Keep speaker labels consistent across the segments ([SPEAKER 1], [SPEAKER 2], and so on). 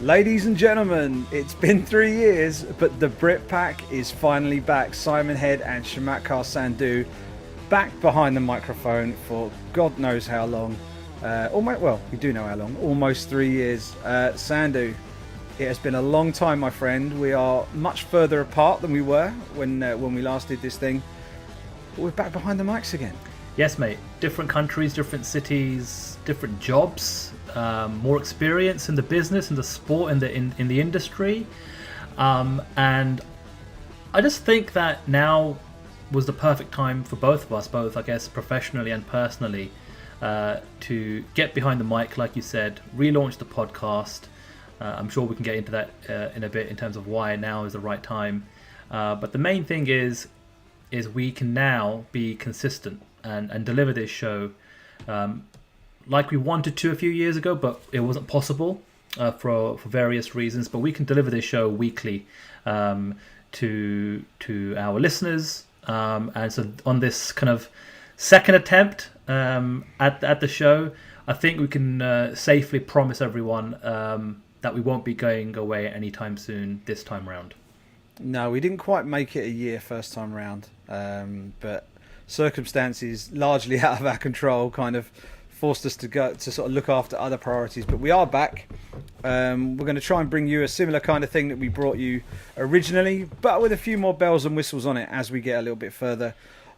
[SPEAKER 1] Ladies and gentlemen, it's been 3 years, but the Brit Pack is finally back. Simon Head and Shamakar Sandhu back behind the microphone for God knows how long. We do know how long. Almost 3 years. Sandhu, it has been a long time, my friend. We are much further apart than we were when we last did this thing. But we're back behind the mics again.
[SPEAKER 2] Yes, mate. Different countries, different cities, different jobs. More experience in the business, in the sport, in the industry, and I just think that now was the perfect time for both of us, both I guess professionally and personally, to get behind the mic, like you said, relaunch the podcast. I'm sure we can get into that in a bit in terms of why now is the right time. But the main thing is we can now be consistent and deliver this show. Like we wanted to a few years ago, but it wasn't possible for various reasons. But we can deliver this show weekly to our listeners, and so on this kind of second attempt at the show, I think we can safely promise everyone that we won't be going away anytime soon this time round.
[SPEAKER 1] No, we didn't quite make it a year first time round, but circumstances largely out of our control kind of forced us to go to sort of look after other priorities. But we are back. We're going to try and bring you a similar kind of thing that we brought you originally, but with a few more bells and whistles on it as we get a little bit further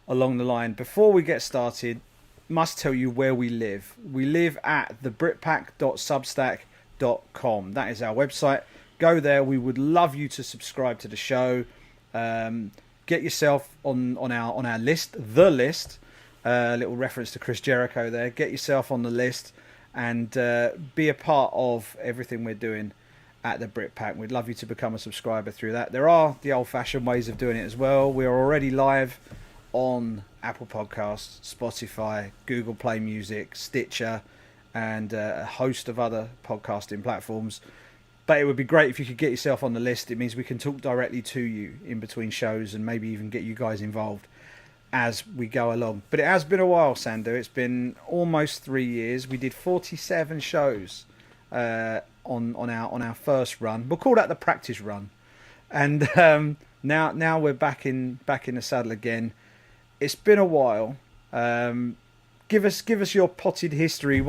[SPEAKER 1] along the line. Before we get started, must tell you where we live. We live at thebritpack.substack.com. That is our website. Go there. We would love you to subscribe to the show. Get yourself on our list, the list. Little reference to Chris Jericho there. Get yourself on the list and be a part of everything we're doing at the Brit Pack. We'd love you to become a subscriber through that. There are the old-fashioned ways of doing it as well. We are already live on Apple Podcasts, Spotify, Google Play Music, Stitcher, and a host of other podcasting platforms. But it would be great if you could get yourself on the list. It means we can talk directly to you in between shows and maybe even get you guys involved as we go along. But it has been a while, Sandhu. It's been almost 3 years. We did 47 shows on our first run. We'll call that the practice run. And now we're back in the saddle again. It's been a while. Give us your potted history.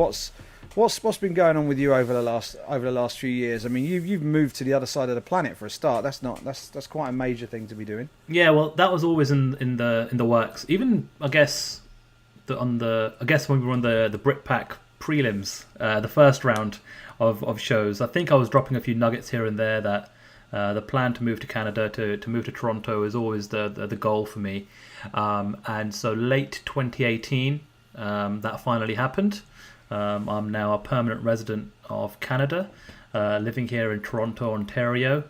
[SPEAKER 1] What's been going on with you over the last few years? I mean, you've moved to the other side of the planet for a start. That's quite a major thing to be doing.
[SPEAKER 2] Yeah, well, that was always in the works. Even I guess when we were on the Brit Pack prelims, the first round of shows, I think I was dropping a few nuggets here and there that the plan to move to Canada, to move to Toronto, is always the goal for me. And so late 2018, that finally happened. I'm now a permanent resident of Canada, living here in Toronto, Ontario.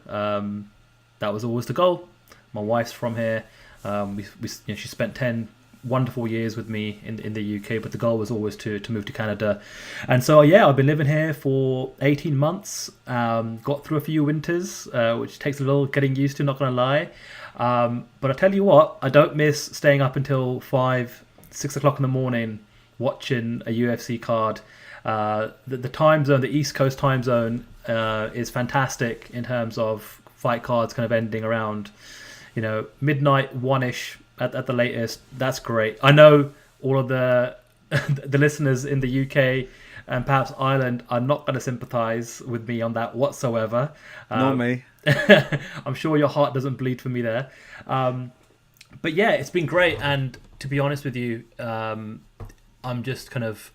[SPEAKER 2] That was always the goal. My wife's from here. She spent 10 wonderful years with me in the UK, but the goal was always to move to Canada. And so, I've been living here for 18 months. Got through a few winters, which takes a little getting used to, not going to lie. But I tell you what, I don't miss staying up until 5, 6 o'clock in the morning watching a UFC card. The time zone, the East Coast time zone, is fantastic in terms of fight cards kind of ending around, midnight, 1-ish at the latest. That's great. I know all of the listeners in the UK and perhaps Ireland are not going to sympathise with me on that whatsoever.
[SPEAKER 1] Not me.
[SPEAKER 2] I'm sure your heart doesn't bleed for me there. But yeah, it's been great. And to be honest with you, I'm just kind of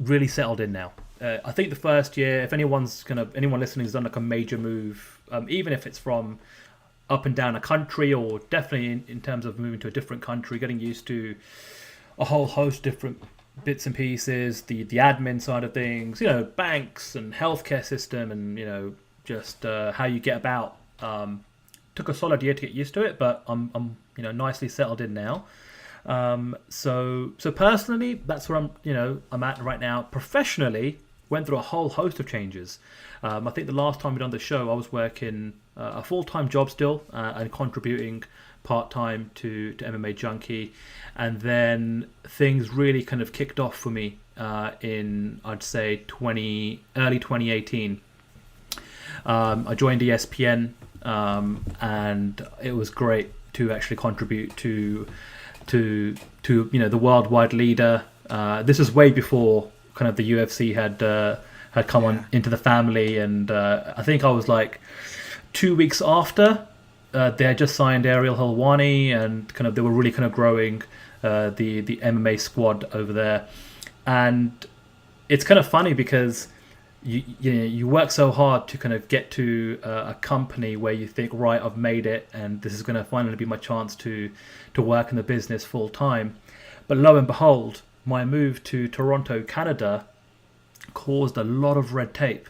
[SPEAKER 2] really settled in now. I think the first year, if anyone listening has done like a major move, even if it's from up and down a country, or definitely in terms of moving to a different country, getting used to a whole host of different bits and pieces, the admin side of things, banks and healthcare system, and just how you get about. Took a solid year to get used to it, but I'm nicely settled in now. So personally, that's where I'm at right now. Professionally, went through a whole host of changes. I think the last time we done the show, I was working a full-time job still and contributing part-time to MMA Junkie, and then things really kind of kicked off for me in, I'd say, early 2018. I joined ESPN, and it was great to actually contribute to the worldwide leader. This was way before kind of the UFC had come on into the family, and I think I was like 2 weeks after they had just signed Ariel Helwani, and kind of they were really kind of growing the MMA squad over there. And it's kind of funny because you work so hard to kind of get to a company where you think, right, I've made it, and this is going to finally be my chance to work in the business full time. But lo and behold, my move to Toronto, Canada, caused a lot of red tape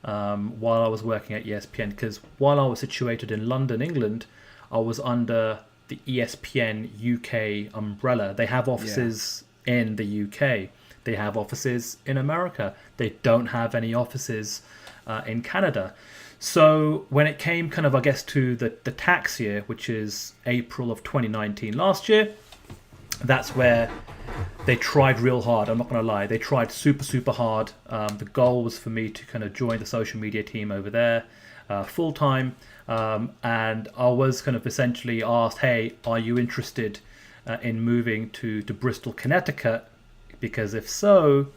[SPEAKER 2] while I was working at ESPN, because while I was situated in London, England, I was under the ESPN UK umbrella. They have offices in the UK. They have offices in America. They don't have any offices in Canada. So when it came kind of, I guess, to the tax year, which is April of 2019 last year, that's where they tried real hard. I'm not going to lie. They tried super, super hard. The goal was for me to kind of join the social media team over there full time. And I was kind of essentially asked, hey, are you interested in moving to Bristol, Connecticut? Because if so,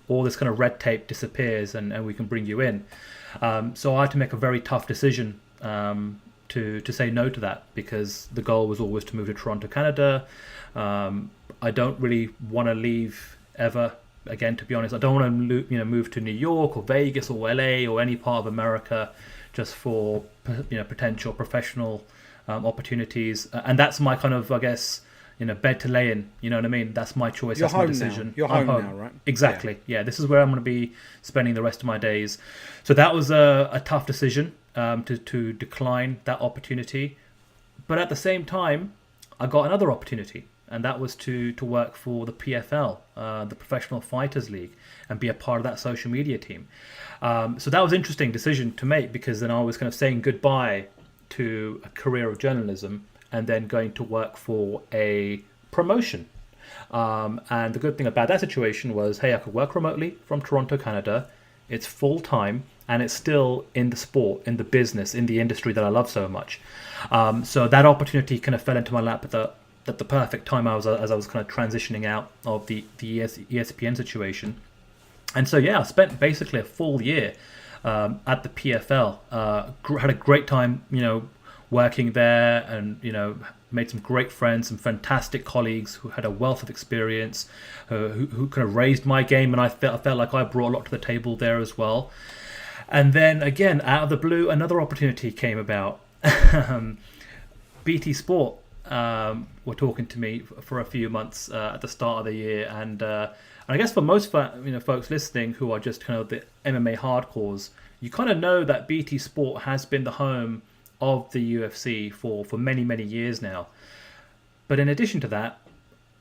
[SPEAKER 2] all this kind of red tape disappears and we can bring you in. So I had to make a very tough decision to say no to that, because the goal was always to move to Toronto, Canada. I don't really want to leave ever again, to be honest. I don't want to move to New York or Vegas or LA or any part of America just for potential professional opportunities. And that's my kind of, I guess, bed to lay in. You know what I mean? That's my choice. That's my decision.
[SPEAKER 1] Now. You're home now, right?
[SPEAKER 2] Exactly. Yeah, this is where I'm going to be spending the rest of my days. So that was a tough decision to decline that opportunity. But at the same time, I got another opportunity, and that was to work for the PFL, the Professional Fighters League, and be a part of that social media team. So that was an interesting decision to make, because then I was kind of saying goodbye to a career of journalism and then going to work for a promotion. And the good thing about that situation was, hey, I could work remotely from Toronto, Canada. It's full-time, and it's still in the sport, in the business, in the industry that I love so much. So that opportunity kind of fell into my lap at the perfect time as I was kind of transitioning out of the ESPN situation. And so, I spent basically a full year at the PFL. Had a great time, working there, and made some great friends, some fantastic colleagues who had a wealth of experience, who kind of raised my game, and I felt like I brought a lot to the table there as well. And then again, out of the blue, another opportunity came about. BT Sport were talking to me for a few months at the start of the year, and I guess for most folks listening who are just kind of the MMA hardcores, you kind of know that BT Sport has been the home of the UFC for many, many years now. But in addition to that,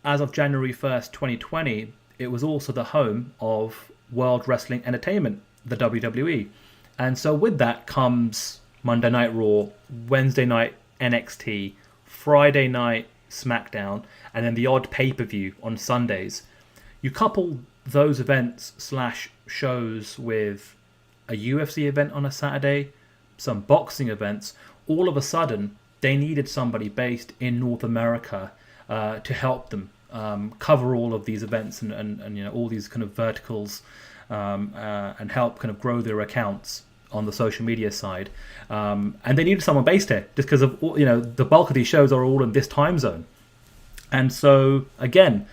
[SPEAKER 2] as of January 1st, 2020, it was also the home of World Wrestling Entertainment, the WWE. And so with that comes Monday Night Raw, Wednesday night NXT, Friday night SmackDown, and then the odd pay-per-view on Sundays. You couple those events / shows with a UFC event on a Saturday, some boxing events. All of a sudden, they needed somebody based in North America to help them cover all of these events and all these kind of verticals and help kind of grow their accounts on the social media side. And they needed someone based here just because of the bulk of these shows are all in this time zone. And so again,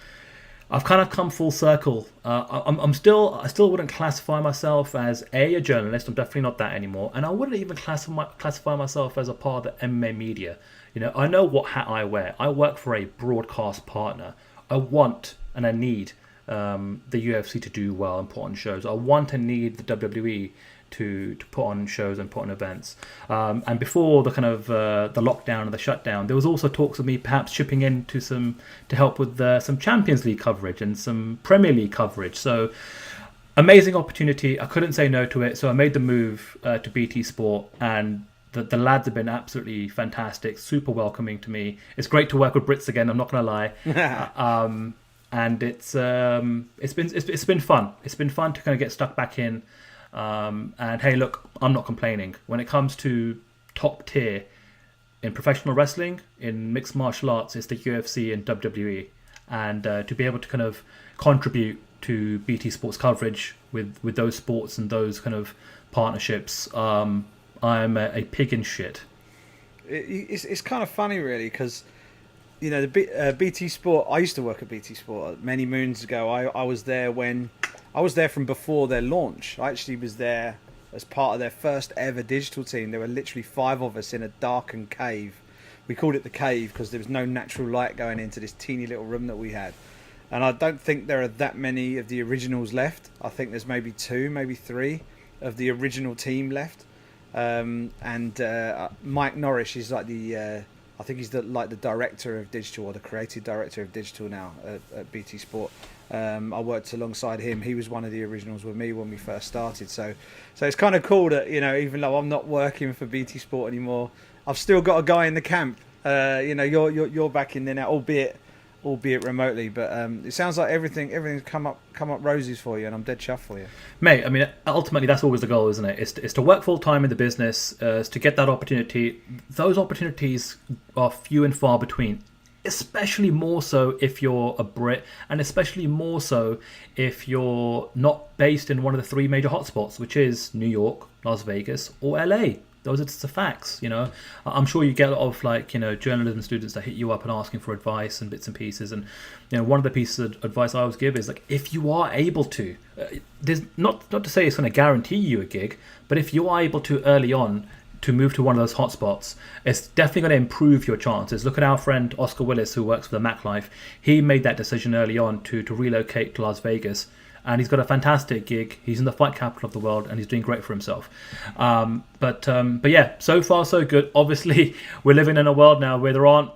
[SPEAKER 2] I've kind of come full circle. I still wouldn't classify myself as a journalist. I'm definitely not that anymore. And I wouldn't even classify myself as a part of the MMA media. I know what hat I wear. I work for a broadcast partner. I want and I need the UFC to do well and put on shows. I want and need the WWE to put on shows and put on events. And before the kind of the lockdown and the shutdown, there was also talks of me perhaps chipping in to help with some Champions League coverage and some Premier League coverage. So amazing opportunity. I couldn't say no to it. So I made the move to BT Sport, and the lads have been absolutely fantastic, super welcoming to me. It's great to work with Brits again, I'm not going to lie. And it's been fun. It's been fun to kind of get stuck back in And hey, look, I'm not complaining. When it comes to top tier in professional wrestling, in mixed martial arts, it's the UFC and WWE. And to be able to kind of contribute to BT Sports coverage with those sports and those kind of partnerships, I'm a pig in shit.
[SPEAKER 1] It's kind of funny, really, because the BT Sport. I used to work at BT Sport many moons ago. I was there from before their launch. I actually was there as part of their first ever digital team. There were literally 5 of us in a darkened cave. We called it the cave because there was no natural light going into this teeny little room that we had. And I don't think there are that many of the originals left. I think there's maybe 2, maybe 3 of the original team left. Mike Norris is like I think he's the director of digital, or the creative director of digital now at BT Sport. I worked alongside him. He was one of the originals with me when we first started. So it's kind of cool that, even though I'm not working for BT Sport anymore, I've still got a guy in the camp. You're back in there now, albeit remotely. But it sounds like everything's come up roses for you, and I'm dead chuffed for you,
[SPEAKER 2] mate. I mean, ultimately that's always the goal, isn't it? It's to work full time in the business, is to get that opportunity. Those opportunities are few and far between, especially more so if you're a Brit, and especially more so if you're not based in one of the 3 major hotspots, which is New York, Las Vegas, or LA. Those are just the facts, I'm sure you get a lot of journalism students that hit you up and asking for advice and bits and pieces. And one of the pieces of advice I always give is, like, if you are able to, there's not to say it's going to guarantee you a gig, but if you are able to early on to move to one of those hotspots, it's definitely going to improve your chances. Look at our friend Oscar Willis, who works for the Mac Life. He made that decision early on to relocate to Las Vegas. And he's got a fantastic gig. He's in the fight capital of the world, and he's doing great for himself. But yeah, so far so good. Obviously, we're living in a world now where there aren't,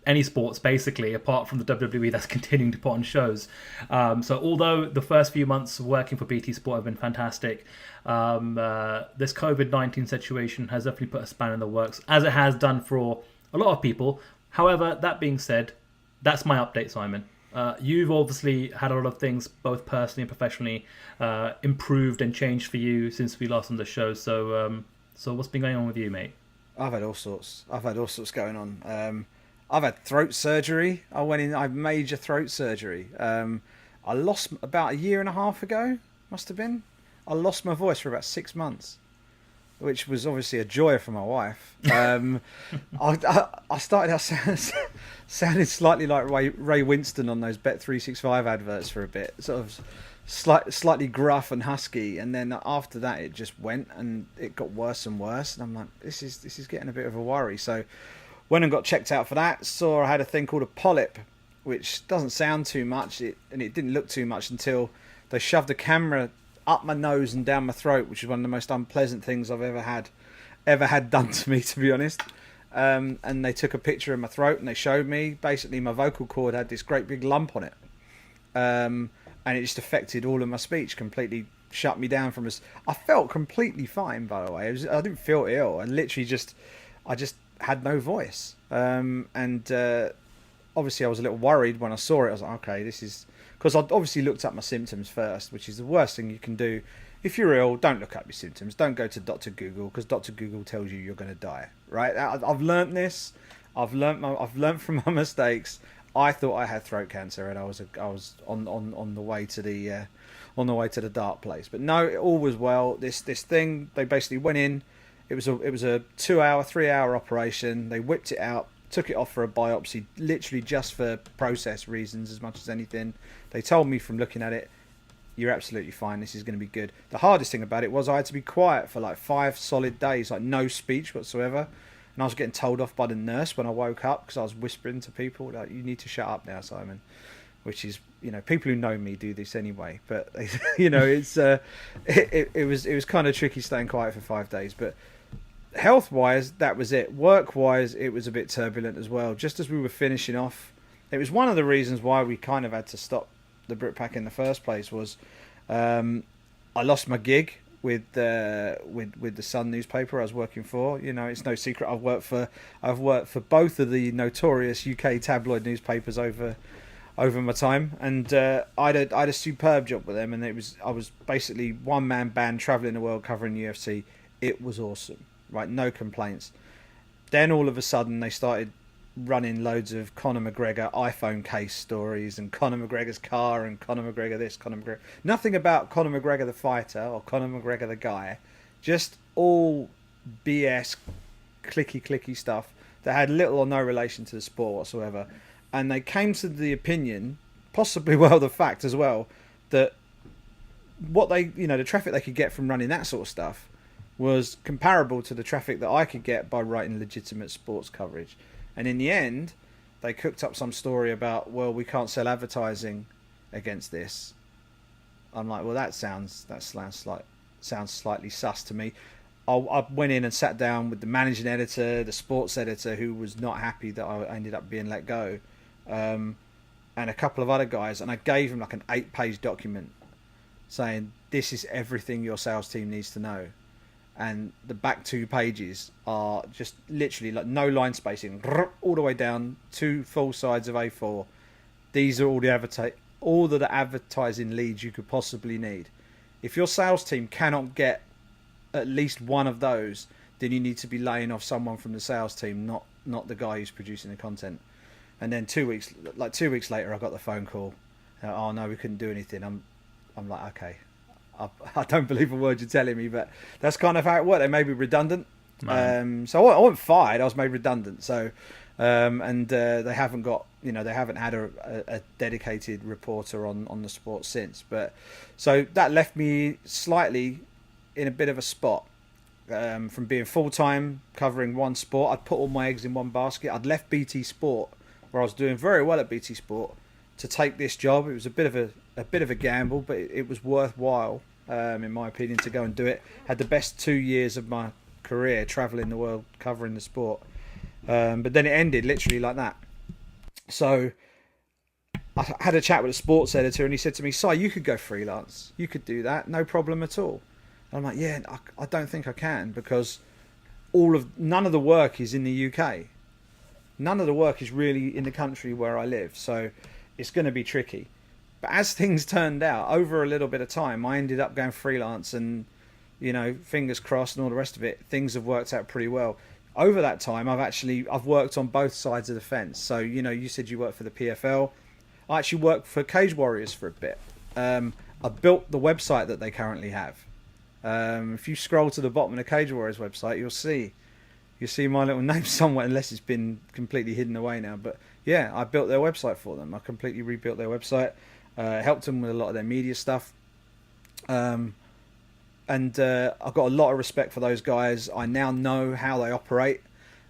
[SPEAKER 2] any sports basically apart from the WWE that's continuing to put on shows. So although the first few months working for BT Sport have been fantastic, this COVID-19 situation has definitely put a spanner in the works, as it has done for a lot of people. However, that being said, that's my update, Simon. You've obviously had a lot of things, both personally and professionally, improved and changed for you since we last on the show. So what's been going on with you, mate?
[SPEAKER 1] I've had all sorts going on. I've had throat surgery. I had major throat surgery. I lost about a year and a half ago, must have been. I lost my voice for about 6 months, which was obviously a joy for my wife. I started out sounding slightly like Ray Winston on those Bet365 adverts for a bit, sort of slightly gruff and husky, and then after that it just went, and it got worse and worse, and I'm like, this is getting a bit of a worry. So went and got checked out for that. Saw I had a thing called a polyp, which doesn't sound too much, and it didn't look too much until they shoved a camera up my nose and down my throat, which is one of the most unpleasant things I've ever had done to me, to be honest. And they took a picture of my throat and they showed me basically my vocal cord had this great big lump on it, and it just affected all of my speech, completely shut me down from I felt completely fine, by the way. I didn't feel ill. I just had no voice, and obviously I was a little worried when I saw it. I was like, okay, this is, because I'd obviously looked up my symptoms first, which is the worst thing you can do. If you're ill, don't look up your symptoms. Don't go to Dr. Google, because Dr. Google tells you you're going to die. Right? I've learnt this. I've learnt from my mistakes. I thought I had throat cancer, and I was on the way to the dark place. But no, it all was well. This thing, they basically went in. It was a 3-hour operation. They whipped it out, took it off for a biopsy, literally just for process reasons as much as anything. They told me from looking at it, you're absolutely fine, this is going to be good. The hardest thing about it was I had to be quiet for like 5 solid days, like no speech whatsoever. And I was getting told off by the nurse when I woke up because I was whispering to people, like, you need to shut up now, Simon. Which is, people who know me do this anyway. But, it's it was kind of tricky staying quiet for 5 days. But health-wise, that was it. Work-wise, it was a bit turbulent as well. Just as we were finishing off, it was one of the reasons why we kind of had to stop the Brit Pack in the first place was I lost my gig with the Sun newspaper I was working for. It's no secret I've worked for both of the notorious UK tabloid newspapers over over my time, and I had a superb job with them, and I was basically one man band traveling the world covering UFC. It was awesome, right? No complaints. Then all of a sudden they started running loads of Conor McGregor iPhone case stories and Conor McGregor's car and Conor McGregor this, Conor McGregor. Nothing about Conor McGregor the fighter or Conor McGregor the guy. Just all BS, clicky stuff that had little or no relation to the sport whatsoever. And they came to the opinion, possibly the fact as well, that what the traffic they could get from running that sort of stuff was comparable to the traffic that I could get by writing legitimate sports coverage. And in the end, they cooked up some story about, well, we can't sell advertising against this. I'm like, well, that sounds slightly sus to me. I went in and sat down with the managing editor, the sports editor, who was not happy that I ended up being let go, and a couple of other guys, and I gave them like an 8-page document saying, this is everything your sales team needs to know. And the back 2 pages are just literally like no line spacing, all the way down 2 full sides of A4. These are all the advertising leads you could possibly need. If your sales team cannot get at least one of those, then you need to be laying off someone from the sales team, not the guy who's producing the content. And then 2 weeks later, I got the phone call. Oh no, we couldn't do anything. I'm like, okay. I don't believe a word you're telling me, but that's kind of how it worked. They made me redundant. So I wasn't fired. I was made redundant. So, they haven't got, they haven't had a dedicated reporter on the sport since. But so that left me slightly in a bit of a spot, from being full-time covering one sport. I'd put all my eggs in one basket. I'd left BT Sport, where I was doing very well at BT Sport, to take this job. It was a bit of a gamble, but it was worthwhile, in my opinion, to go and do it. Had the best 2 years of my career traveling the world covering the sport, but then it ended literally like that. So I had a chat with a sports editor, and he said to me, "Si, you could go freelance. You could do that, no problem at all." And I'm like, "Yeah, I don't think I can, because none of the work is in the UK. None of the work is really in the country where I live, so it's going to be tricky." But as things turned out, over a little bit of time, I ended up going freelance, and fingers crossed and all the rest of it, things have worked out pretty well. Over that time, I've worked on both sides of the fence. So you said you worked for the PFL. I actually worked for Cage Warriors for a bit. I built the website that they currently have. If you scroll to the bottom of the Cage Warriors website, you'll see my little name somewhere, unless it's been completely hidden away now. But yeah, I built their website for them. I completely rebuilt their website, helped them with a lot of their media stuff. And I've got a lot of respect for those guys. I now know how they operate.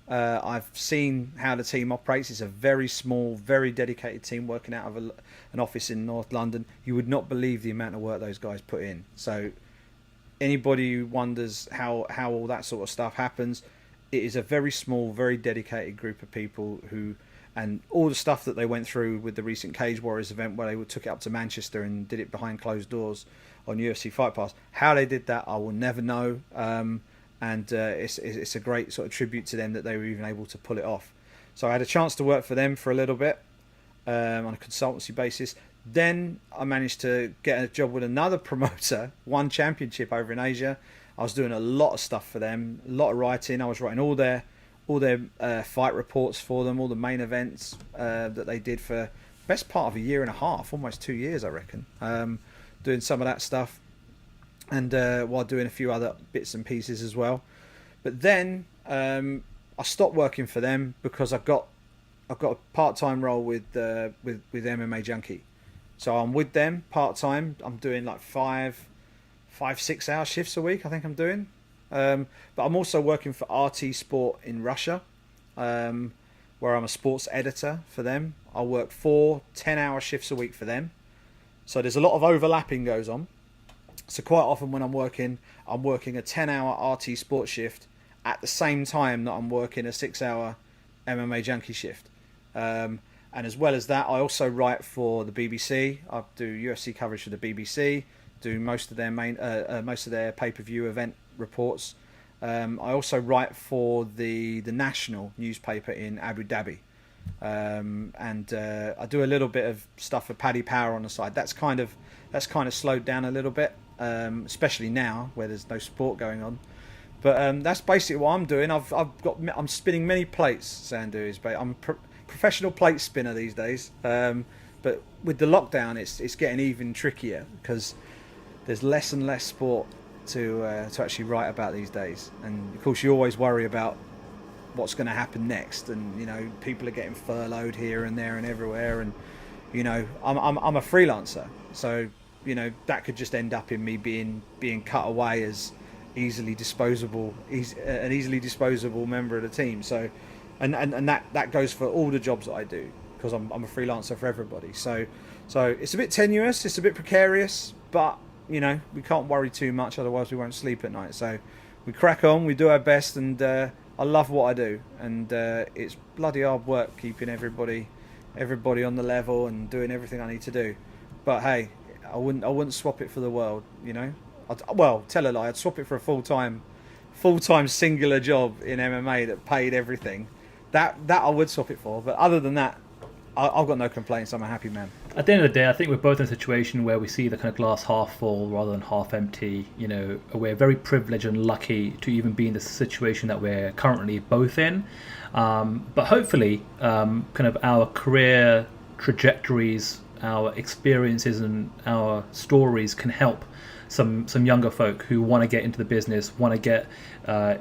[SPEAKER 1] I've seen how the team operates. It's a very small, very dedicated team working out of an office in North London. You would not believe the amount of work those guys put in. So anybody who wonders how all that sort of stuff happens, it is a very small, very dedicated group of people who, and all the stuff that they went through with the recent Cage Warriors event, where they took it up to Manchester and did it behind closed doors on UFC Fight Pass. How they did that, I will never know. It's a great sort of tribute to them that they were even able to pull it off. So I had a chance to work for them for a little bit, on a consultancy basis. Then I managed to get a job with another promoter, One Championship over in Asia. I was doing a lot of stuff for them, a lot of writing. I was writing all their fight reports for them, all the main events that they did for best part of a year and a half, almost 2 years, I reckon. Doing some of that stuff, and while doing a few other bits and pieces as well. But then I stopped working for them because I've got a part-time role with MMA Junkie. So I'm with them part-time. I'm doing like 5-6 hour shifts a week, I think I'm doing. But I'm also working for RT Sport in Russia, where I'm a sports editor for them. I work 4 10-hour shifts a week for them. So there's a lot of overlapping goes on. So quite often when I'm working a 10-hour RT Sport shift at the same time that I'm working a 6-hour MMA Junkie shift. And as well as that, I also write for the BBC. I do UFC coverage for the BBC, do most of their pay-per-view event reports. I also write for the national newspaper in Abu Dhabi. and I do a little bit of stuff for Paddy Power on the side. That's kind of slowed down a little bit, especially now where there's no sport going on. But that's basically what I'm doing. I'm spinning many plates, Sandu. I'm a professional plate spinner these days. But with the lockdown, it's getting even trickier because there's less and less sport to actually write about these days. And of course, you always worry about what's going to happen next. And you know, people are getting furloughed here and there and everywhere. And you know, I'm a freelancer, so you know that could just end up in me being cut away as an easily disposable member of the team. So, and that goes for all the jobs that I do, because I'm a freelancer for everybody. So it's a bit tenuous, it's a bit precarious, but you know, we can't worry too much, otherwise we won't sleep at night. So we crack on, we do our best, and I love what I do, and it's bloody hard work keeping everybody on the level and doing everything I need to do. But hey, I wouldn't swap it for the world, you know. Tell a lie, I'd swap it for a full-time singular job in MMA that paid everything. That I would swap it for. But other than that, I've got no complaints. I'm a happy man.
[SPEAKER 2] At the end of the day, I think we're both in a situation where we see the kind of glass half full rather than half empty. You know, we're very privileged and lucky to even be in the situation that we're currently both in. But hopefully, kind of our career trajectories, our experiences and our stories can help some younger folk who want to get into the business, want to get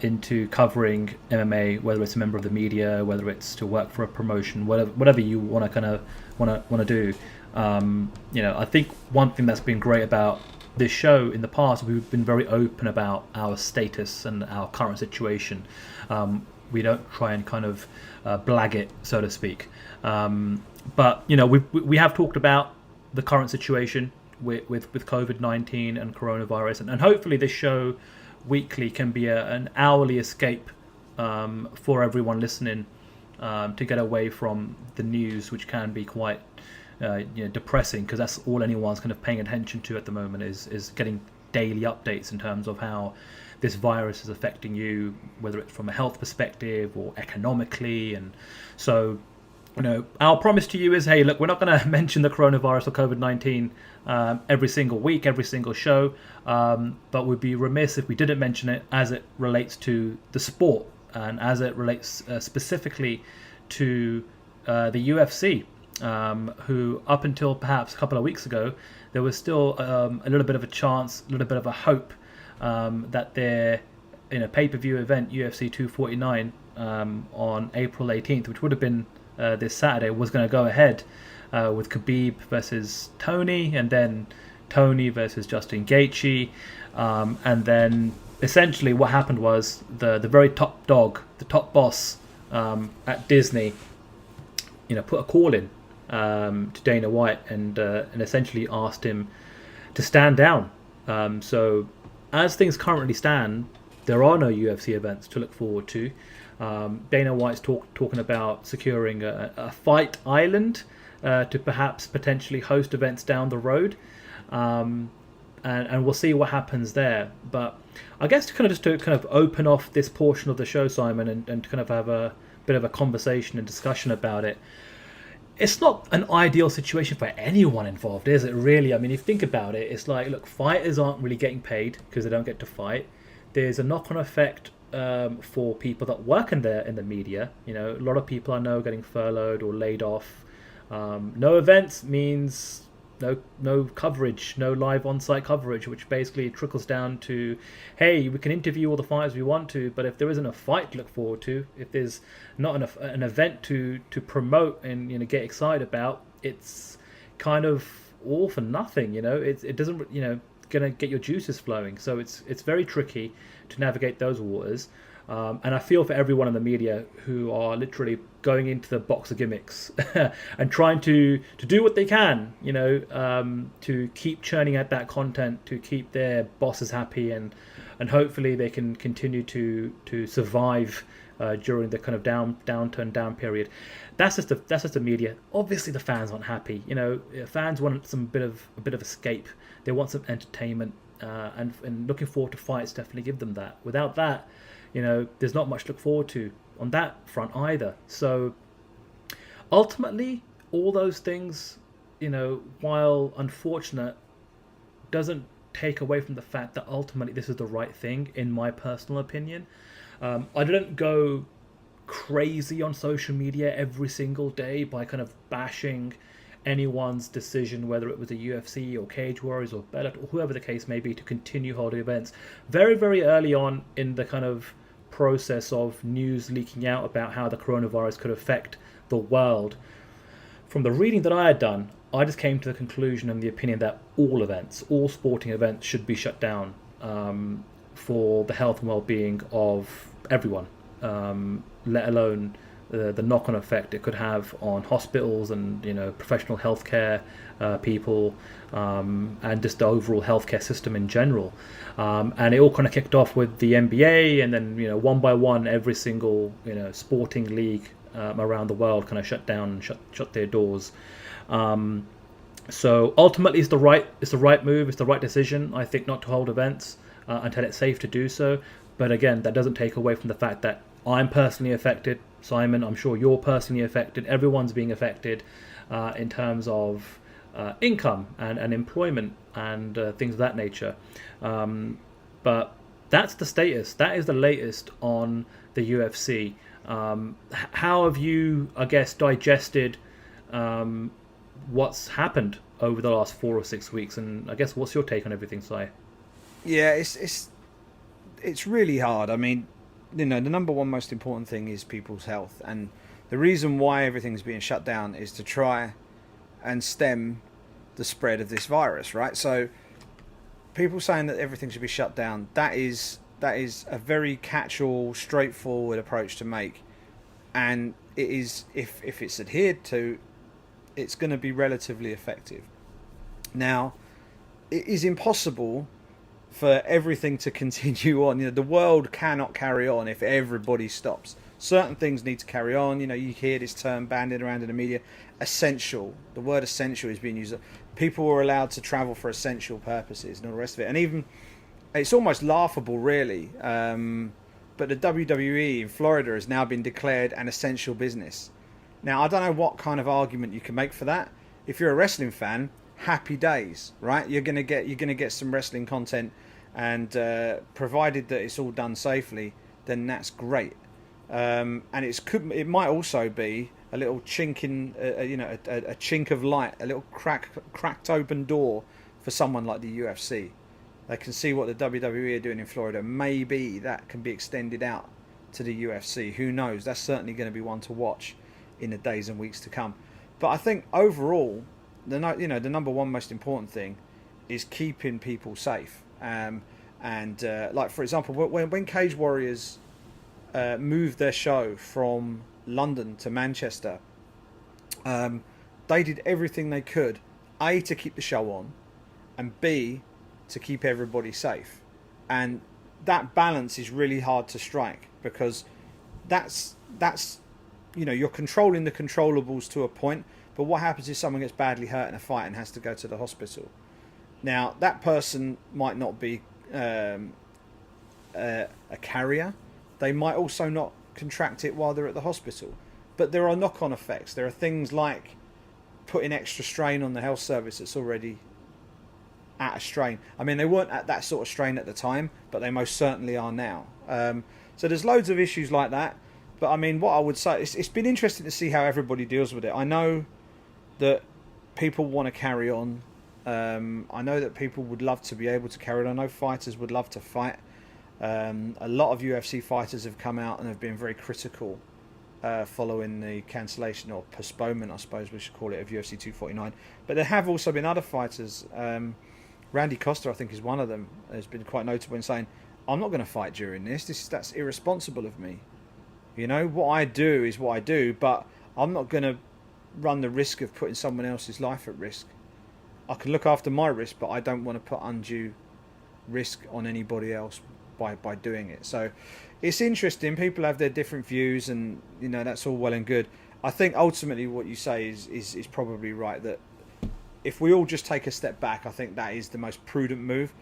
[SPEAKER 2] into covering MMA, whether it's a member of the media, whether it's to work for a promotion, whatever you want to kind of want to do. You know, I think one thing that's been great about this show in the past, we've been very open about our status and our current situation. We don't try and kind of blag it, so to speak. But you know, we have talked about the current situation with COVID-19 and coronavirus, and hopefully this show weekly can be an hourly escape for everyone listening, to get away from the news, which can be quite depressing, because that's all anyone's kind of paying attention to at the moment is getting daily updates in terms of how this virus is affecting you, whether it's from a health perspective or economically. And so, you know, our promise to you is, hey, look, we're not going to mention the coronavirus or COVID-19 every single week, every single show, but we'd be remiss if we didn't mention it as it relates to the sport and as it relates specifically to the UFC, who up until perhaps a couple of weeks ago, there was still a little bit of a chance, a little bit of a hope that their pay-per-view event, UFC 249, on April 18th, which would have been this Saturday, was going to go ahead with Khabib versus Tony, and then Tony versus Justin Gaethje, and then essentially what happened was the very top dog, the top boss at Disney, put a call in to Dana White and essentially asked him to stand down. So as things currently stand, there are no UFC events to look forward to. Dana White's talking about securing a fight island to perhaps potentially host events down the road, and we'll see what happens there. But I guess to kind of open off this portion of the show, Simon, and to kind of have a bit of a conversation and discussion about it. It's not an ideal situation for anyone involved, is it really? I mean, if you think about it, it's like, look, fighters aren't really getting paid because they don't get to fight. There's a knock-on effect for people that work in the media. A lot of people I know getting furloughed or laid off. No events means no coverage, no live on-site coverage, which basically trickles down to, hey, we can interview all the fighters we want to, but if there isn't a fight to look forward to, if there's not an event to promote and get excited about, it's kind of all for nothing. It doesn't gonna get your juices flowing. So it's very tricky to navigate those waters. And I feel for everyone in the media who are literally going into the box of gimmicks and trying to do what they can, to keep churning out that content, to keep their bosses happy, and hopefully they can continue to survive during the kind of down period. That's just the media. Obviously, the fans aren't happy. Fans want a bit of escape. They want some entertainment, and looking forward to fights definitely give them that. Without that, there's not much to look forward to on that front either. So ultimately, all those things, while unfortunate, doesn't take away from the fact that ultimately this is the right thing, in my personal opinion. I don't go crazy on social media every single day by kind of bashing anyone's decision, whether it was a UFC or Cage Warriors or Bellator or whoever the case may be, to continue holding events. Very, very early on in the kind of process of news leaking out about how the coronavirus could affect the world, from the reading that I had done, I just came to the conclusion and the opinion that all sporting events should be shut down, for the health and well-being of everyone, let alone the knock-on effect it could have on hospitals and professional healthcare people, and just the overall healthcare system in general. And it all kind of kicked off with the NBA, and then one by one, every single sporting league around the world kind of shut down and shut their doors. So ultimately, it's the right move. It's the right decision, I think, not to hold events until it's safe to do so. But again, that doesn't take away from the fact that I'm personally affected. Simon, I'm sure you're personally affected. Everyone's being affected in terms of income and employment and things of that nature. But that's the status. That is the latest on the UFC. How have you, I guess, digested what's happened over the last 4 or 6 weeks? And I guess, what's your take on everything, Si?
[SPEAKER 1] Yeah, it's really hard. I mean, the number one most important thing is people's health, and the reason why everything's being shut down is to try and stem the spread of this virus, right? So people saying that everything should be shut down, that is a very catch-all, straightforward approach to make, and it is, if it's adhered to, it's going to be relatively effective. Now, it is impossible for everything to continue on. The world cannot carry on if everybody stops. Certain things need to carry on. You hear this term bandied around in the media, essential. The word essential is being used. People were allowed to travel for essential purposes and all the rest of it. And even, it's almost laughable, really. But the WWE in Florida has now been declared an essential business. Now, I don't know what kind of argument you can make for that. If you're a wrestling fan, happy days, right? You're gonna get some wrestling content, and provided that it's all done safely, then that's great. And it might also be a little chink in, a chink of light, a little cracked open door for someone like the UFC. They can see what the WWE are doing in Florida. Maybe that can be extended out to the UFC. Who knows? That's certainly going to be one to watch in the days and weeks to come. But I think overall, the number one most important thing is keeping people safe. Like, for example, when Cage Warriors moved their show from London to Manchester, they did everything they could, A, to keep the show on, and B, to keep everybody safe. And that balance is really hard to strike, because that's you're controlling the controllables to a point, but what happens if someone gets badly hurt in a fight and has to go to the hospital? Now, that person might not be a carrier. They might also not contract it while they're at the hospital. But there are knock-on effects. There are things like putting extra strain on the health service that's already at a strain. I mean, they weren't at that sort of strain at the time, but they most certainly are now. So there's loads of issues like that. But I mean, what I would say, it's been interesting to see how everybody deals with it. I know that people want to carry on. I know that people would love to be able to carry on. I know fighters would love to fight. A lot of UFC fighters have come out and have been very critical following the cancellation or postponement, I suppose we should call it, of UFC 249. But there have also been other fighters. Randy Costa, I think, is one of them, has been quite notable in saying, I'm not going to fight during this. That's irresponsible of me. What I do is what I do, but I'm not going to run the risk of putting someone else's life at risk. I can look after my risk, but I don't want to put undue risk on anybody else by doing it. So it's interesting. People have their different views, and that's all well and good. I think ultimately what you say is probably right, that if we all just take a step back, I think that is the most prudent move.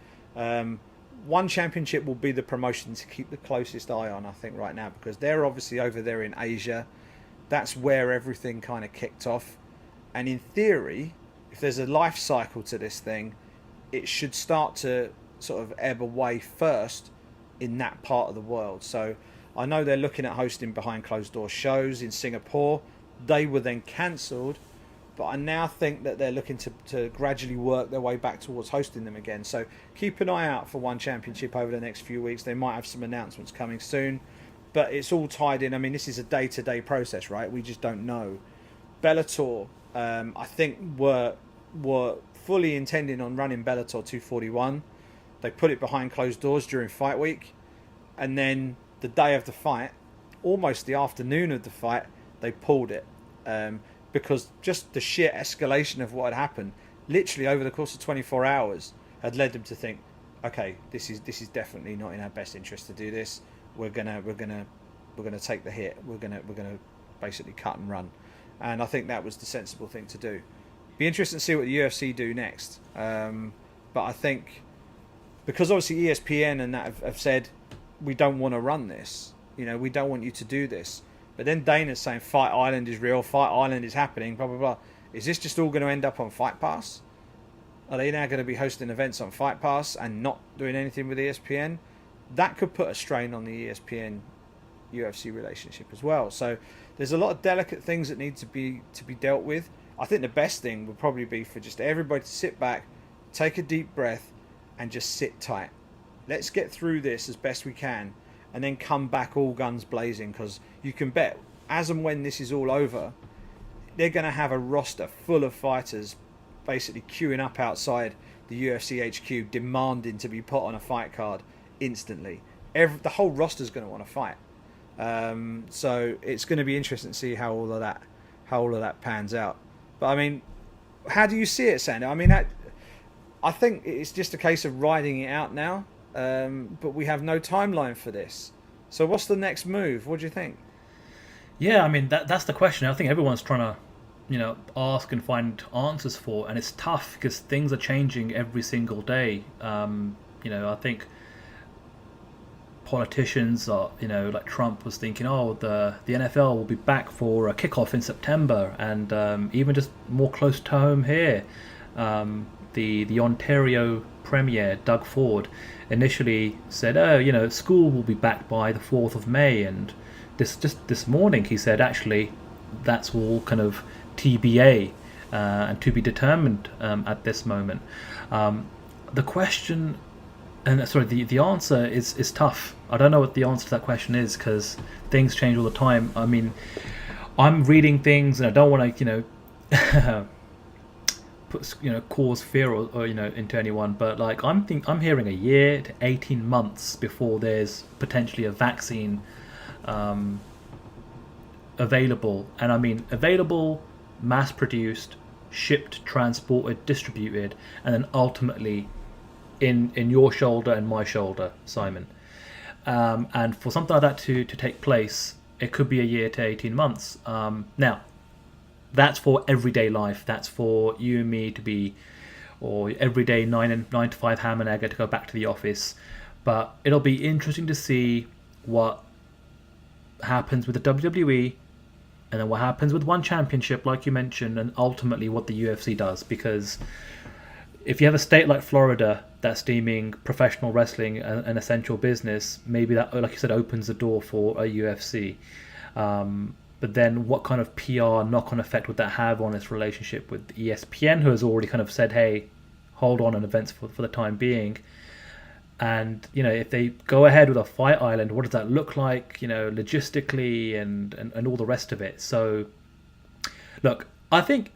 [SPEAKER 1] One Championship will be the promotion to keep the closest eye on, I think, right now, because they're obviously over there in Asia. that's where everything kind of kicked off. And in theory, if there's a life cycle to this thing, it should start to sort of ebb away first in that part of the world. So I know they're looking at hosting behind closed door shows in Singapore. They were then cancelled, but I now think that they're looking to gradually work their way back towards hosting them again. So keep an eye out for One Championship over the next few weeks. They might have some announcements coming soon, but it's all tied in. I mean, this is a day-to-day process, right? We just don't know. Bellator, I think, were fully intending on running Bellator 241. They put it behind closed doors during fight week, and then the day of the fight, almost the afternoon of the fight, they pulled it, because just the sheer escalation of what had happened, literally over the course of 24 hours, had led them to think, okay, this is definitely not in our best interest to do this. We're gonna take the hit. We're gonna basically cut and run, and I think that was the sensible thing to do. Be interesting to see what the UFC do next, but I think, because obviously ESPN and that have said, we don't want to run this. We don't want you to do this. But then Dana's saying Fight Island is real, Fight Island is happening, blah, blah, blah. Is this just all going to end up on Fight Pass? Are they now going to be hosting events on Fight Pass and not doing anything with ESPN? That could put a strain on the ESPN UFC relationship as well. So there's a lot of delicate things that need to be dealt with. I think the best thing would probably be for just everybody to sit back, take a deep breath, and just sit tight. Let's get through this as best we can, and then come back all guns blazing, because you can bet, as and when this is all over, they're going to have a roster full of fighters basically queuing up outside the UFC HQ, demanding to be put on a fight card instantly. The whole roster's going to want to fight. So it's going to be interesting to see how all of that pans out. But I mean, how do you see it, Sander? I mean, I think it's just a case of riding it out now. But we have no timeline for this. So what's the next move? What do you think?
[SPEAKER 2] Yeah, I mean, that's the question. I think everyone's trying to, ask and find answers for, and it's tough because things are changing every single day. I think politicians are, like Trump was thinking, the NFL will be back for a kickoff in September, and even just more close to home here, the Ontario Premier, Doug Ford, initially said, school will be back by the 4th of May, and this morning he said, actually, that's all kind of TBA and to be determined at this moment. The question, the answer is tough. I don't know what the answer to that question is, because things change all the time. I mean, I'm reading things, and I don't want to, cause fear or into anyone, but I'm hearing a year to 18 months before there's potentially a vaccine available. And I mean available, mass produced, shipped, transported, distributed, and then ultimately in your shoulder and my shoulder, Simon. And for something like that to take place, it could be a year to 18 months. Now, that's for everyday life. That's for you and me to be, or everyday 9 to 5 ham and egg to go back to the office. But it'll be interesting to see what happens with the WWE, and then what happens with One Championship, like you mentioned, and ultimately what the UFC does. Because if you have a state like Florida that's deeming professional wrestling an essential business, maybe that, like you said, opens the door for a UFC. But then what kind of PR knock-on effect would that have on its relationship with ESPN, who has already kind of said, hey, hold on events for the time being? And, if they go ahead with a Fight Island, what does that look like, logistically and all the rest of it? So, look, I think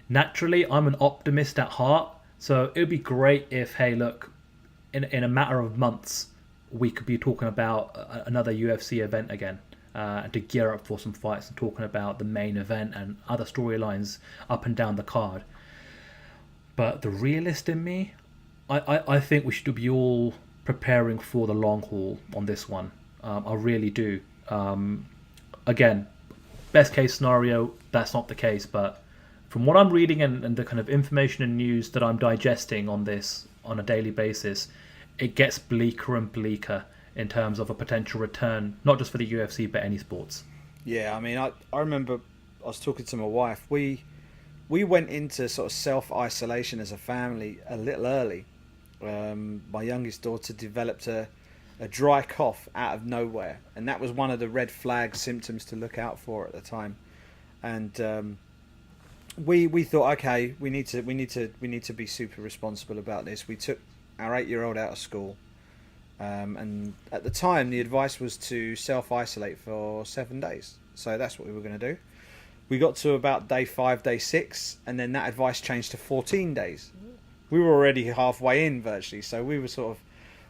[SPEAKER 2] naturally I'm an optimist at heart. So it would be great if, hey, look, in a matter of months, we could be talking about another UFC event again. And to gear up for some fights and talking about the main event and other storylines up and down the card. But the realist in me, I think we should be all preparing for the long haul on this one. I really do. Again, best case scenario, that's not the case. But from what I'm reading and the kind of information and news that I'm digesting on this on a daily basis, it gets bleaker and bleaker in terms of a potential return, not just for the UFC, but any sports.
[SPEAKER 1] Yeah, I mean, I remember I was talking to my wife. We went into sort of self-isolation as a family a little early. My youngest daughter developed a dry cough out of nowhere, and that was one of the red flag symptoms to look out for at the time. And we thought, okay, we need to be super responsible about this. We took our 8-year-old out of school, and at the time the advice was to self-isolate for 7 days. So that's what we were going to do. We got to about day 5, day 6, and then that advice changed to 14 days. We were already halfway in virtually, so we were sort of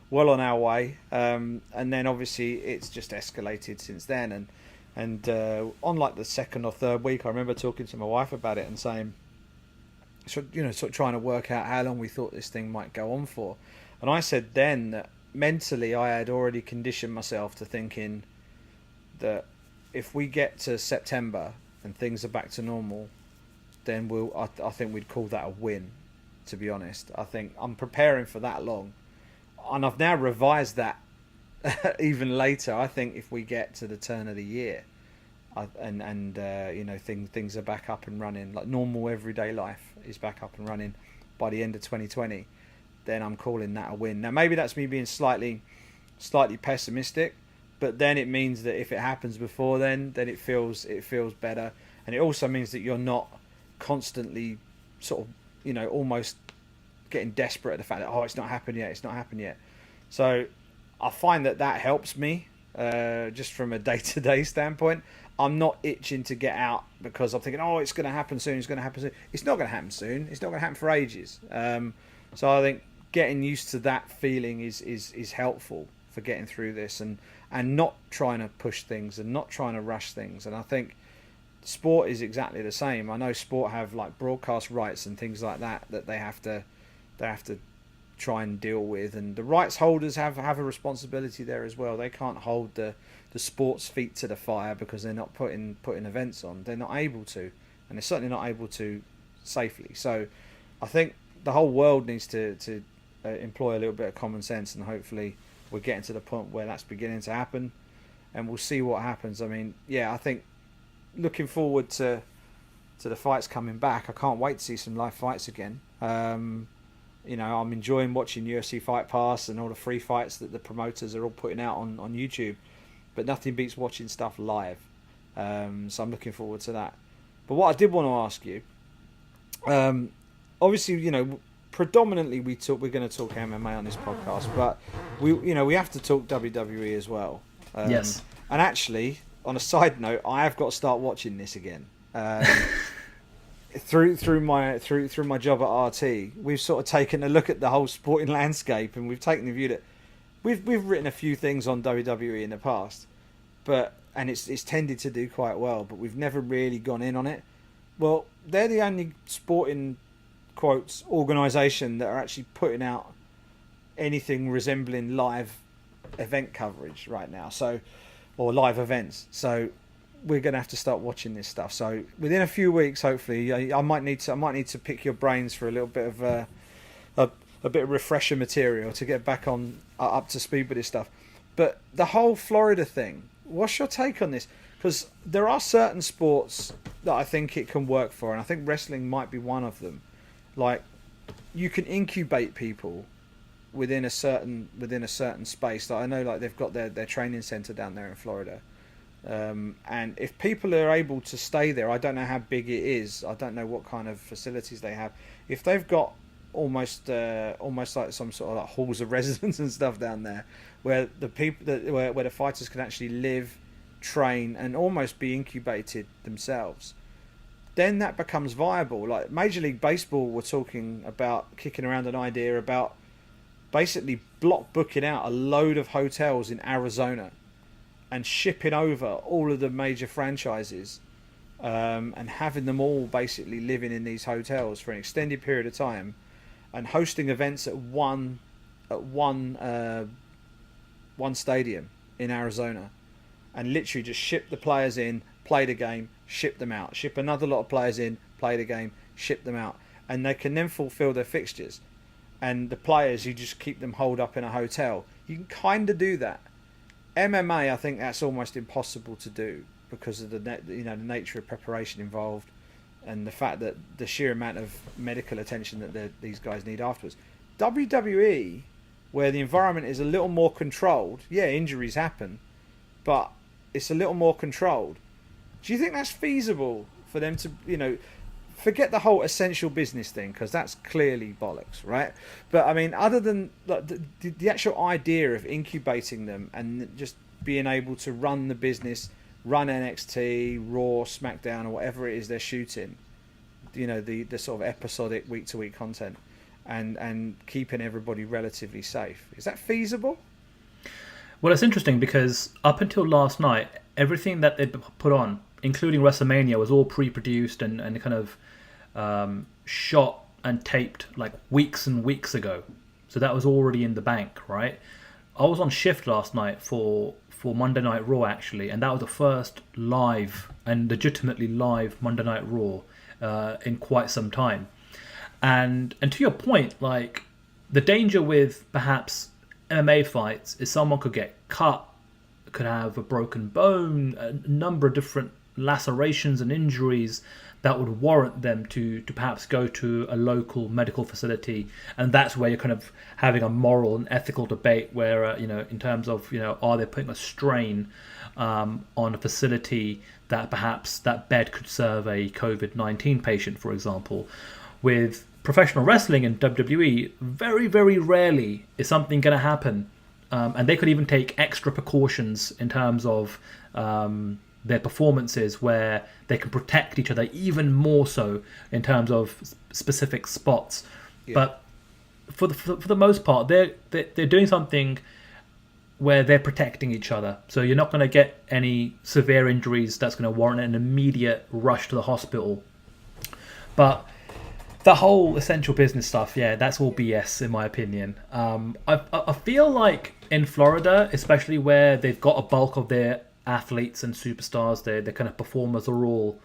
[SPEAKER 1] well on our way. And then obviously it's just escalated since then. And on like the second or third week, I remember talking to my wife about it and saying, sort of trying to work out how long we thought this thing might go on for. And I said then that mentally I had already conditioned myself to thinking that if we get to September and things are back to normal, then I think we'd call that a win, to be honest. I think I'm preparing for that long. And I've now revised that even later. I think if we get to the turn of the year things are back up and running, like normal everyday life is back up and running by the end of 2020, then I'm calling that a win. Now maybe that's me being slightly pessimistic, but then it means that if it happens before then it feels better, and it also means that you're not constantly sort of almost getting desperate at the fact that it's not happened yet. So I find that helps me just from a day-to-day standpoint. I'm not itching to get out because I'm thinking, it's going to happen soon. It's not going to happen soon. It's not going to happen for ages. So I think getting used to that feeling is helpful for getting through this, and not trying to push things and not trying to rush things. And I think sport is exactly the same. I know sport have like broadcast rights and things like that they have to try and deal with, and the rights holders have a responsibility there as well. They can't hold the sport's feet to the fire because they're not putting events on. They're not able to, and they're certainly not able to safely. So I think the whole world needs to employ a little bit of common sense, and hopefully we're getting to the point where that's beginning to happen, and we'll see what happens. I mean, yeah, I think looking forward to the fights coming back. I can't wait to see some live fights again. I'm enjoying watching UFC Fight Pass and all the free fights that the promoters are all putting out on YouTube, but nothing beats watching stuff live. So I'm looking forward to that. But what I did want to ask you, obviously, predominantly we're going to talk MMA on this podcast, but we have to talk WWE as well.
[SPEAKER 2] Yes.
[SPEAKER 1] And actually, on a side note, I have got to start watching this again. Through my job at RT, we've sort of taken a look at the whole sporting landscape, and we've taken the view that we've written a few things on WWE in the past, and it's tended to do quite well, but we've never really gone in on it. Well, they're the only sporting quotes organisation that are actually putting out anything resembling live event coverage right now, or live events. So we're going to have to start watching this stuff. So within a few weeks, hopefully, I might need to pick your brains for a little bit of a bit of refresher material to get back on up to speed with this stuff. But the whole Florida thing, what's your take on this? Because there are certain sports that I think it can work for, and I think wrestling might be one of them. Like, you can incubate people within a certain space. Like, I know, like, they've got their training center down there in Florida. And if people are able to stay there, I don't know how big it is. I don't know what kind of facilities they have. If they've got almost like some sort of like halls of residence and stuff down there, where the people where the fighters can actually live, train, and almost be incubated themselves, then that becomes viable. Like Major League Baseball were talking about kicking around an idea about basically block booking out a load of hotels in Arizona and shipping over all of the major franchises, and having them all basically living in these hotels for an extended period of time, and hosting events at one stadium in Arizona, and literally just ship the players in, play the game, ship them out, ship another lot of players in, play the game, ship them out, and they can then fulfill their fixtures. And the players, you just keep them holed up in a hotel. You can kind of do that. MMA, I think that's almost impossible to do. because of the nature of preparation involved, and the fact that the sheer amount of medical attention that these guys need afterwards. WWE, where the environment is a little more controlled, injuries happen, but it's a little more controlled. Do you think that's feasible for them to, forget the whole essential business thing, because that's clearly bollocks, right? But I mean, other than the actual idea of incubating them and just being able to run the business, run NXT, Raw, SmackDown, or whatever it is they're shooting, the sort of episodic week-to-week content, and keeping everybody relatively safe. Is that feasible?
[SPEAKER 2] Well, it's interesting because up until last night, everything that they put on, including WrestleMania, was all pre-produced and kind of shot and taped like weeks and weeks ago. So that was already in the bank, right? I was on shift last night for Monday Night Raw, actually, and that was the first live and legitimately live Monday Night Raw in quite some time. And to your point, like, the danger with perhaps MMA fights is someone could get cut, could have a broken bone, a number of different lacerations and injuries that would warrant them to perhaps go to a local medical facility. And that's where you're kind of having a moral and ethical debate where, in terms of, are they putting a strain on a facility that perhaps that bed could serve a COVID-19 patient, for example. With professional wrestling and WWE, very, very rarely is something going to happen. And they could even take extra precautions in terms of their performances, where they can protect each other even more so in terms of specific spots. Yeah. But for the most part, they're doing something where they're protecting each other. So you're not going to get any severe injuries that's going to warrant an immediate rush to the hospital. But the whole essential business stuff, that's all BS in my opinion. I feel like in Florida, especially where they've got a bulk of their athletes and superstars, their kind of performers are all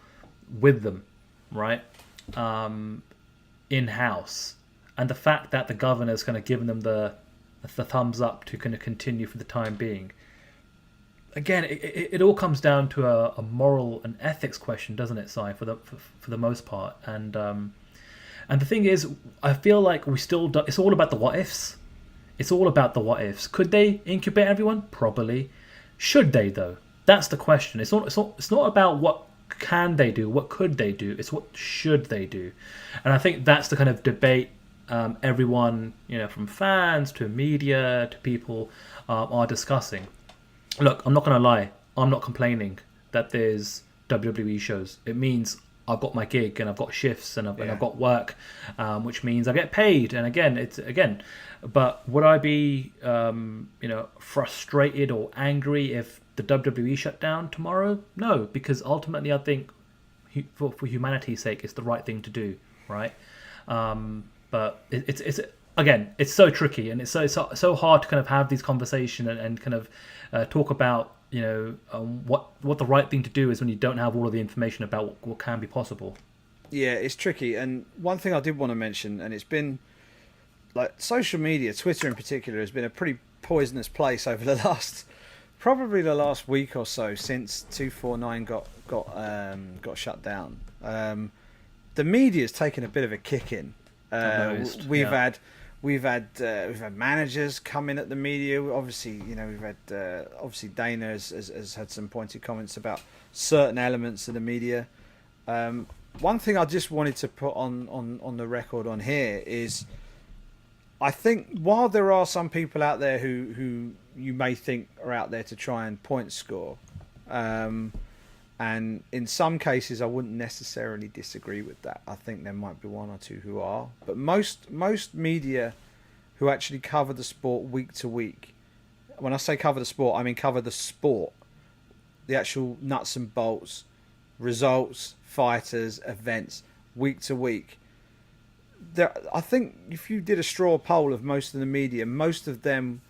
[SPEAKER 2] with them, right? In-house. And the fact that the governor's kind of given them the thumbs up to kind of continue for the time being. Again, it all comes down to a moral and ethics question, doesn't it, Si, for the most part? And the thing is, I feel like it's all about the what ifs. It's all about the what ifs. Could they incubate everyone? Probably. Should they, though? That's the question. It's not about what can they do, what could they do. It's what should they do. And I think that's the kind of debate everyone, from fans to media to people are discussing. Look, I'm not going to lie. I'm not complaining that there's WWE shows. It means I've got my gig and I've got shifts and I've got work, which means I get paid. And again, but would I be, frustrated or angry if the WWE shut down tomorrow? No, because ultimately I think for humanity's sake, it's the right thing to do, right? But it's so tricky, and it's so hard to kind of have these conversations and kind of talk about what the right thing to do is when you don't have all of the information about what can be possible.
[SPEAKER 1] Yeah, it's tricky. And one thing I did want to mention, and it's been like social media, Twitter in particular, has been a pretty poisonous place over the last week or so since 249 got shut down. The media's taken a bit of a kick in. We've had managers come in at the media. Obviously, we've had obviously Dana has had some pointed comments about certain elements of the media. One thing I just wanted to put on the record on here is, I think while there are some people out there who you may think are out there to try and point score, and in some cases I wouldn't necessarily disagree with that. I think there might be one or two who are, but most media who actually cover the sport week to week, when I say cover the sport, I mean cover the sport, the actual nuts and bolts, results, fighters, events, week to week. I think if you did a straw poll of most of the media, most of them,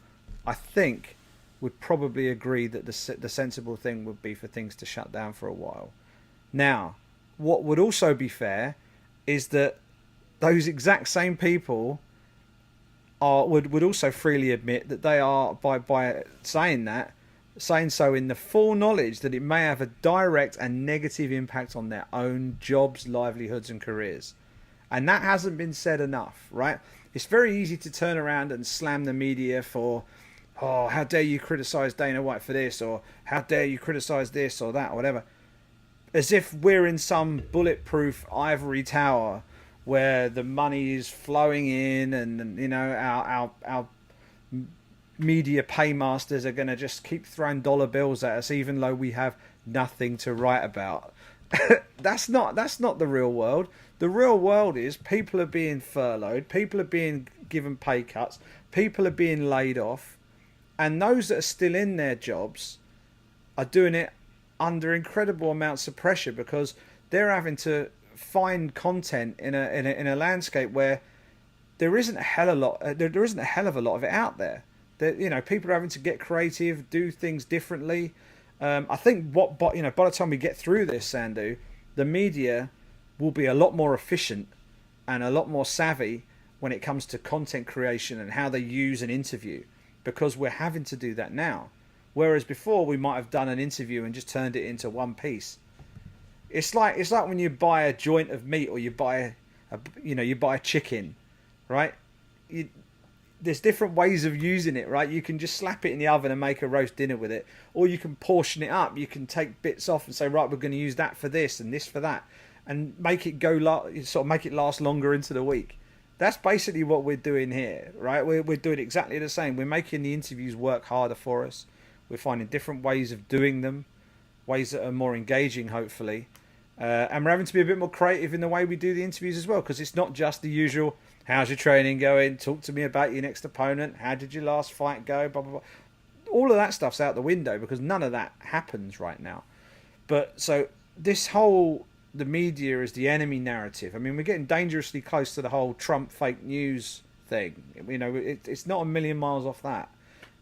[SPEAKER 1] I think, would probably agree that the sensible thing would be for things to shut down for a while. Now, what would also be fair is that those exact same people would also freely admit that they are, by saying that, saying so in the full knowledge that it may have a direct and negative impact on their own jobs, livelihoods, and careers. And that hasn't been said enough, right? It's very easy to turn around and slam the media for, oh, how dare you criticize Dana White for this, or how dare you criticize this or that, or whatever. As if we're in some bulletproof ivory tower where the money is flowing in, and you know our media paymasters are going to just keep throwing dollar bills at us, even though we have nothing to write about. That's not the real world. The real world is people are being furloughed, people are being given pay cuts, people are being laid off, and those that are still in their jobs are doing it under incredible amounts of pressure because they're having to find content in a landscape where there isn't a hell of a lot of it out there. That, you know, people are having to get creative, do things differently. I think by the time we get through this, Sandu, the media will be a lot more efficient and a lot more savvy when it comes to content creation and how they use an interview, because we're having to do that now. Whereas before we might have done an interview and just turned it into one piece. It's like when you buy a joint of meat, or you buy a chicken, right? There's different ways of using it, right? You can just slap it in the oven and make a roast dinner with it, or you can portion it up. You can take bits off and say, right, we're going to use that for this and this for that, and make it make it last longer into the week. That's basically what we're doing here, right? We're doing exactly the same. We're making the interviews work harder for us. We're finding different ways of doing them, ways that are more engaging, hopefully. And we're having to be a bit more creative in the way we do the interviews as well, because it's not just the usual, how's your training going? Talk to me about your next opponent. How did your last fight go? Blah, blah, blah. All of that stuff's out the window because none of that happens right now. But so this whole, the media is the enemy narrative. I mean, we're getting dangerously close to the whole Trump fake news thing. You know, it's not a million miles off that.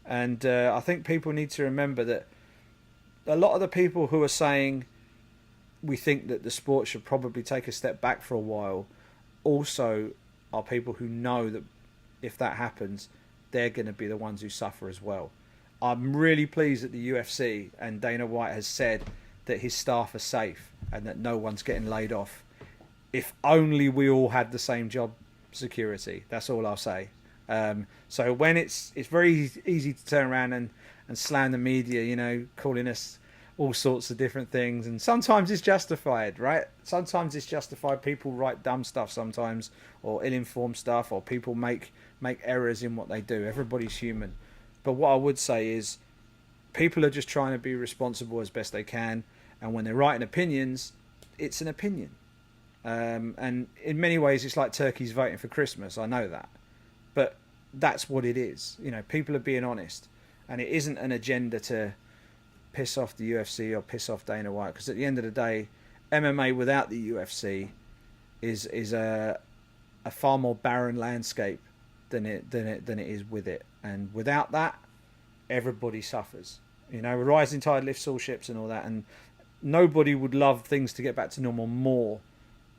[SPEAKER 1] And I think people need to remember that a lot of the people who are saying we think that the sport should probably take a step back for a while also are people who know that if that happens, they're going to be the ones who suffer as well. I'm really pleased that the UFC and Dana White has said that his staff are safe and that no one's getting laid off. If only we all had the same job security. That's all I'll say. So when it's very easy to turn around and slam the media, you know, calling us all sorts of different things, and sometimes it's justified, right? Sometimes it's justified. People write dumb stuff sometimes, or ill-informed stuff, or people make errors in what they do. Everybody's human. But what I would say is people are just trying to be responsible as best they can, and when they're writing opinions, it's an opinion. And in many ways it's like turkeys voting for Christmas, I know that. But that's what it is. You know, people are being honest, and it isn't an agenda to piss off the UFC or piss off Dana White, because at the end of the day, MMA without the UFC is a far more barren landscape than it is with it, and without that, everybody suffers. You know, rising tide lifts all ships and all that, and nobody would love things to get back to normal more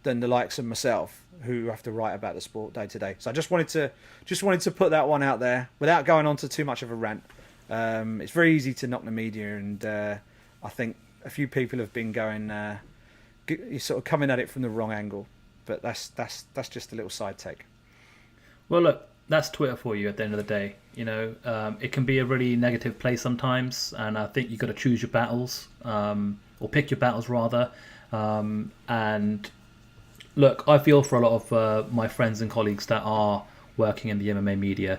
[SPEAKER 1] than the likes of myself, who have to write about the sport day to day. So I just wanted to put that one out there without going on to too much of a rant. It's very easy to knock the media, and I think a few people have been going sort of coming at it from the wrong angle. But that's just a little side take.
[SPEAKER 2] Well, look, that's Twitter for you at the end of the day. You know, it can be a really negative place sometimes, and I think you've got to choose your battles, or pick your battles rather. And look, I feel for a lot of my friends and colleagues that are working in the MMA media,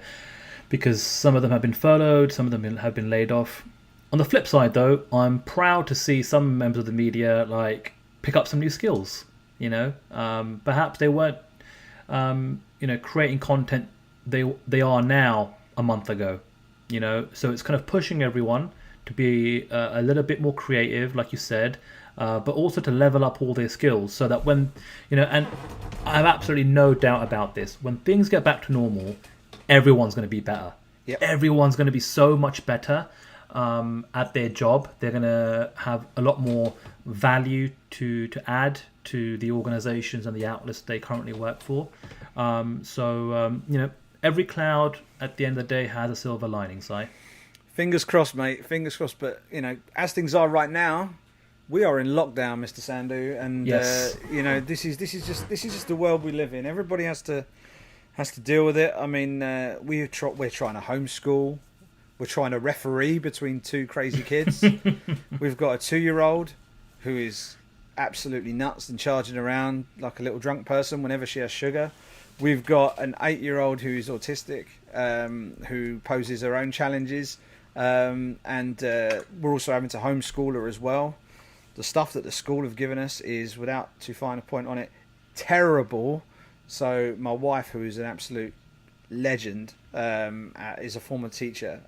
[SPEAKER 2] because some of them have been furloughed, some of them have been laid off. On the flip side, though, I'm proud to see some members of the media pick up some new skills. You know, perhaps they weren't, creating content they are now a month ago. You know, so it's kind of pushing everyone to be a little bit more creative, like you said, but also to level up all their skills, so that when, you know, and I have absolutely no doubt about this, when things get back to normal, everyone's going to be better. Yep. Everyone's going to be so much better at their job. They're going to have a lot more value to add to the organizations and the outlets they currently work for. You know, every cloud at the end of the day has a silver lining, Si.
[SPEAKER 1] Fingers crossed, mate. Fingers crossed. But as things are right now, we are in lockdown, Mr. Sandhu, and
[SPEAKER 2] Yes.
[SPEAKER 1] this is just the world we live in. Everybody has to deal with it. I mean, we're trying to homeschool. We're trying to referee between two crazy kids. We've got a 2-year-old who is absolutely nuts and charging around like a little drunk person whenever she has sugar. We've got an 8-year-old who is autistic, who poses her own challenges, and we're also having to homeschool her as well. The stuff that the school have given us is, without too fine a point on it, terrible. So my wife, who is an absolute legend, is a former teacher.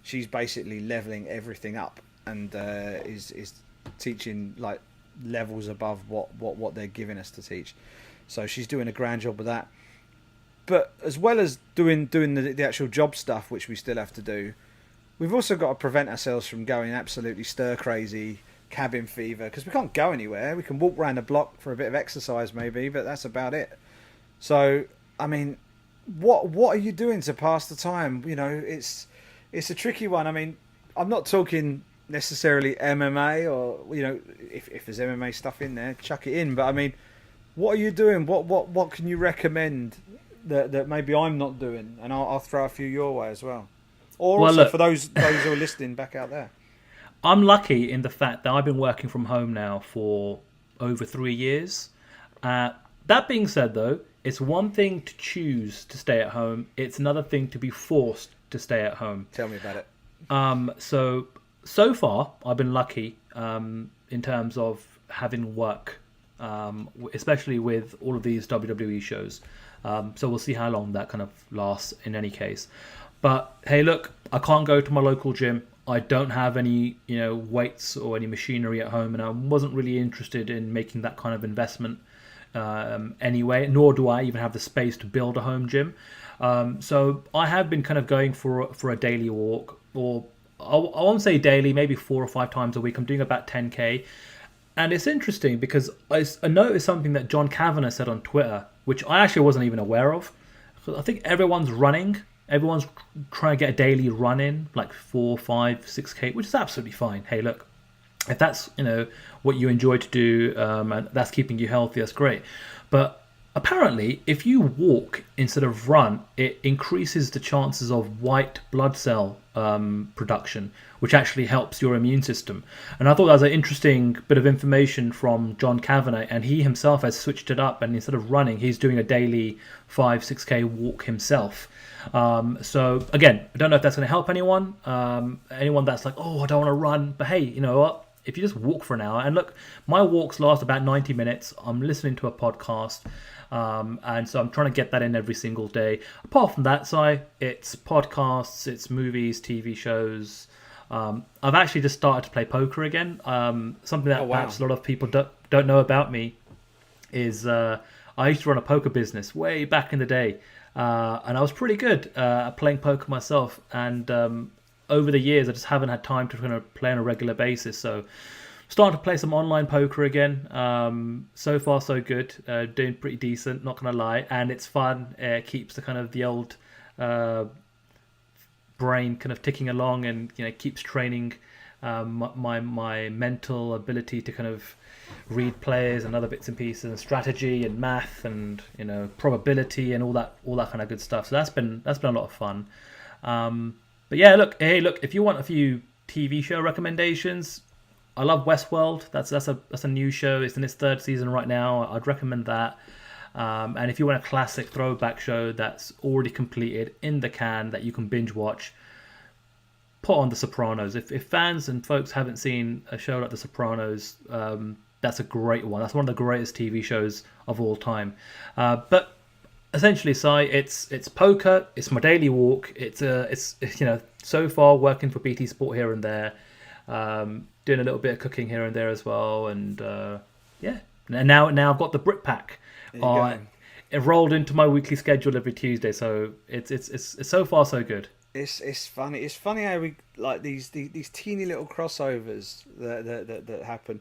[SPEAKER 1] She's basically leveling everything up and is teaching like levels above what they're giving us to teach. So she's doing a grand job with that. But as well as doing the actual job stuff, which we still have to do, we've also got to prevent ourselves from going absolutely stir crazy, cabin fever, because we can't go anywhere. We can walk around the block for a bit of exercise maybe, but that's about it. So I mean, what are you doing to pass the time? It's a tricky one. I mean, I'm not talking necessarily MMA, or if there's MMA stuff in there, chuck it in. But I mean, what are you doing? What can you recommend that maybe I'm not doing? And I'll throw a few your way as well. Or
[SPEAKER 2] Well,
[SPEAKER 1] also
[SPEAKER 2] look,
[SPEAKER 1] for those who are listening back out there.
[SPEAKER 2] I'm lucky in the fact that I've been working from home now for over 3 years. That being said, though, it's one thing to choose to stay at home. It's another thing to be forced to stay at home.
[SPEAKER 1] Tell me about it.
[SPEAKER 2] So far, I've been lucky in terms of having work, especially with all of these WWE shows. So we'll see how long that kind of lasts in any case. But hey, look, I can't go to my local gym. I don't have any, weights or any machinery at home, and I wasn't really interested in making that kind of investment anyway. Nor do I even have the space to build a home gym. So I have been kind of going for a daily walk, or I won't say daily, maybe 4 or 5 times a week. I'm doing about 10k, and it's interesting because I noticed something that John Kavanagh said on Twitter, which I actually wasn't even aware of. I think everyone's running. Everyone's trying to get a daily run in, like 4, 5, 6k, which is absolutely fine. Hey, look, if that's what you enjoy to do, and that's keeping you healthy, that's great. But apparently, if you walk instead of run, it increases the chances of white blood cell production, which actually helps your immune system. And I thought that was an interesting bit of information from John Kavanagh, and he himself has switched it up, and instead of running, he's doing a daily 5, 6k walk himself. So again, I don't know if that's going to help anyone. Anyone that's like, oh, I don't want to run, but hey, you know what? If you just walk for an hour, and look, my walks last about 90 minutes. I'm listening to a podcast, and so I'm trying to get that in every single day. Apart from that, it's podcasts, it's movies, TV shows. I've actually just started to play poker again. Something that perhaps a lot of people don't know about me is I used to run a poker business way back in the day. And I was pretty good at playing poker myself. And over the years, I just haven't had time to kind of play on a regular basis. So starting to play some online poker again. So far, so good. Doing pretty decent, not going to lie. And it's fun. It keeps the old brain kind of ticking along, and keeps training my mental ability to kind of read players and other bits and pieces, and strategy and math and probability and all that kind of good stuff. So that's been a lot of fun. But yeah, look, if you want a few TV show recommendations, I love Westworld. That's a new show. It's in its 3rd season right now. I'd recommend that. And if you want a classic throwback show that's already completed in the can that you can binge watch, put on The Sopranos. If fans and folks haven't seen a show like The Sopranos, that's a great one. That's one of the greatest TV shows of all time. But essentially, it's poker. It's my daily walk. It's so far working for BT Sport here and there, doing a little bit of cooking here and there as well, and yeah. And now I've got the Brit Pack. It rolled into my weekly schedule every Tuesday, so it's so far so good.
[SPEAKER 1] It's funny. It's funny how we like these teeny little crossovers that happen.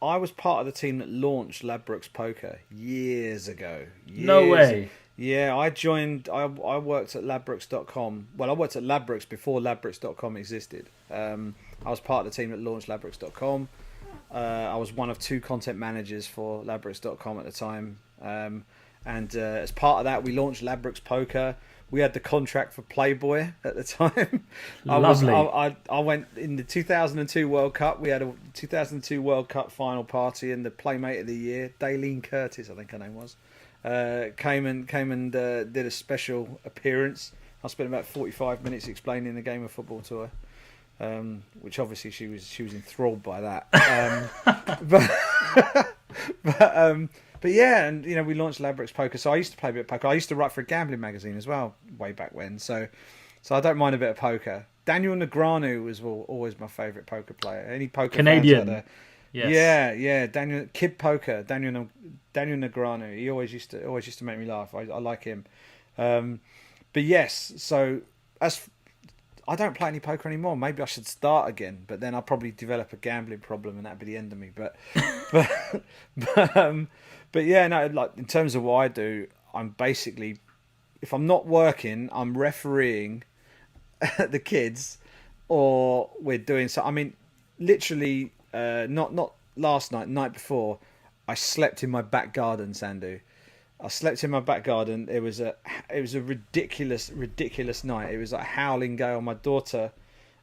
[SPEAKER 1] I was part of the team that launched Ladbrokes Poker years ago.
[SPEAKER 2] No way.
[SPEAKER 1] Yeah, I joined. I worked at Ladbrokes.com. Well, I worked at Ladbrokes before Ladbrokes.com existed. I was part of the team that launched Ladbrokes.com. I was one of 2 content managers for Ladbrokes.com at the time. And as part of that, we launched Ladbrokes Poker. We had the contract for Playboy at the time.
[SPEAKER 2] Lovely.
[SPEAKER 1] I went in the 2002 World Cup. We had a 2002 World Cup final party, and the Playmate of the Year, Daleen Curtis, I think her name was, came and did a special appearance. I spent about 45 minutes explaining the game of football to her, which obviously she was enthralled by that. But yeah, and we launched Ladbrokes Poker. So I used to play a bit of poker. I used to write for a gambling magazine as well way back when. So I don't mind a bit of poker. Daniel Negreanu was always my favourite poker player. Any poker
[SPEAKER 2] Canadian.
[SPEAKER 1] fans out there?
[SPEAKER 2] Yes.
[SPEAKER 1] Yeah. Daniel Kid Poker. Daniel Negreanu. He always used to make me laugh. I like him. But yes, so I don't play any poker anymore. Maybe I should start again, but then I'll probably develop a gambling problem, and that'd be the end of me. But yeah, no. Like in terms of what I do, I'm basically, if I'm not working, I'm refereeing the kids, or we're doing so. I mean, literally, not last night before, I slept in my back garden, Sandu. I slept in my back garden. It was a ridiculous night. It was like a howling gale. My daughter,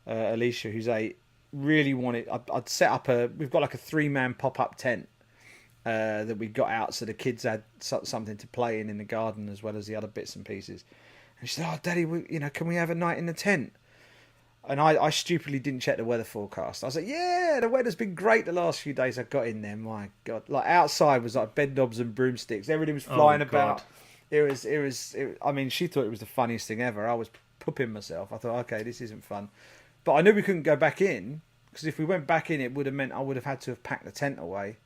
[SPEAKER 1] Alicia, who's 8, really wanted. I'd set up we've got like a 3-man pop-up tent that we got out, so the kids had something to play in the garden as well as the other bits and pieces. And she said, "Oh, Daddy, can we have a night in the tent?" And I stupidly didn't check the weather forecast. I was like, "Yeah, the weather's been great the last few days." I got in there, my God, like outside was like bed knobs and broomsticks. Everything was flying about. It was. I mean, she thought it was the funniest thing ever. I was pooping myself. I thought, okay, this isn't fun. But I knew we couldn't go back in, because if we went back in, it would have meant I would have had to have packed the tent away.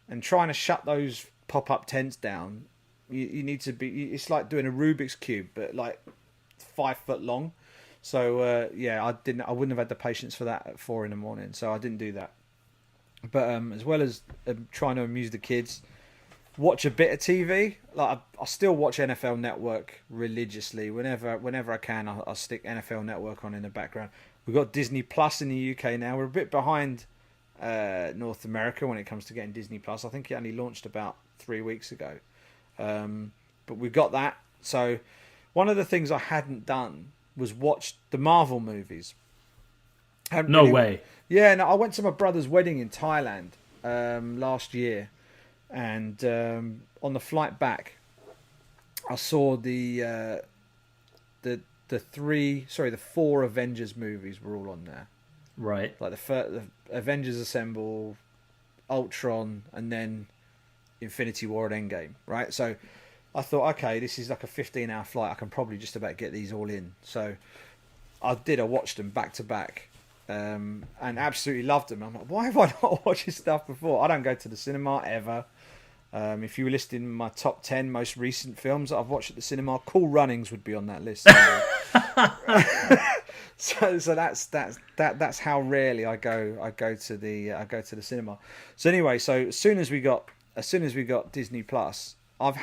[SPEAKER 1] And trying to shut those pop-up tents down, you need to be. It's like doing a Rubik's cube, but like 5 foot long. So yeah, I wouldn't have had the patience for that at 4 a.m. So I didn't do that. But as well as trying to amuse the kids, watch a bit of TV. Like I still watch NFL Network religiously. Whenever I can, I'll stick NFL Network on in the background. We've got Disney Plus in the UK now. We're a bit behind North America when it comes to getting Disney Plus. I think it only launched about 3 weeks ago. But we got that. So one of the things I hadn't done was watch the Marvel movies.
[SPEAKER 2] No way.
[SPEAKER 1] Yeah, no, I went to my brother's wedding in Thailand last year, and on the flight back, I saw the 4 Avengers movies were all on there.
[SPEAKER 2] Right.
[SPEAKER 1] Like the Avengers Assemble, Ultron, and then Infinity War and Endgame. Right. So I thought, okay, this is like a 15-hour flight. I can probably just about get these all in. So I watched them back to back, and absolutely loved them. I'm like, why have I not watched this stuff before? I don't go to the cinema ever. If you were listing my top 10 most recent films that I've watched at the cinema, Cool Runnings would be on that list. So that's how rarely I go to the cinema. So anyway, so as soon as we got Disney Plus, what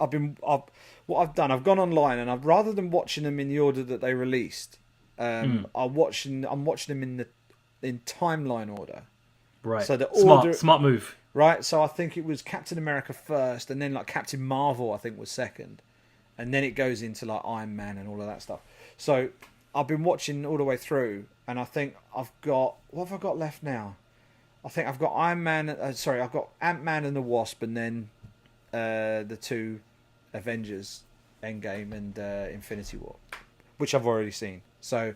[SPEAKER 1] I've done, I've gone online, and rather than watching them in the order that they released, I'm watching them in timeline order.
[SPEAKER 2] Right.
[SPEAKER 1] So the order,
[SPEAKER 2] smart move.
[SPEAKER 1] Right. So I think it was Captain America first, and then like Captain Marvel I think was second, and then it goes into like Iron Man and all of that stuff. So I've been watching all the way through, and I think what have I got left now? I think I've got I've got Ant-Man and the Wasp, and then the 2 Avengers, Endgame and Infinity War, which I've already seen. So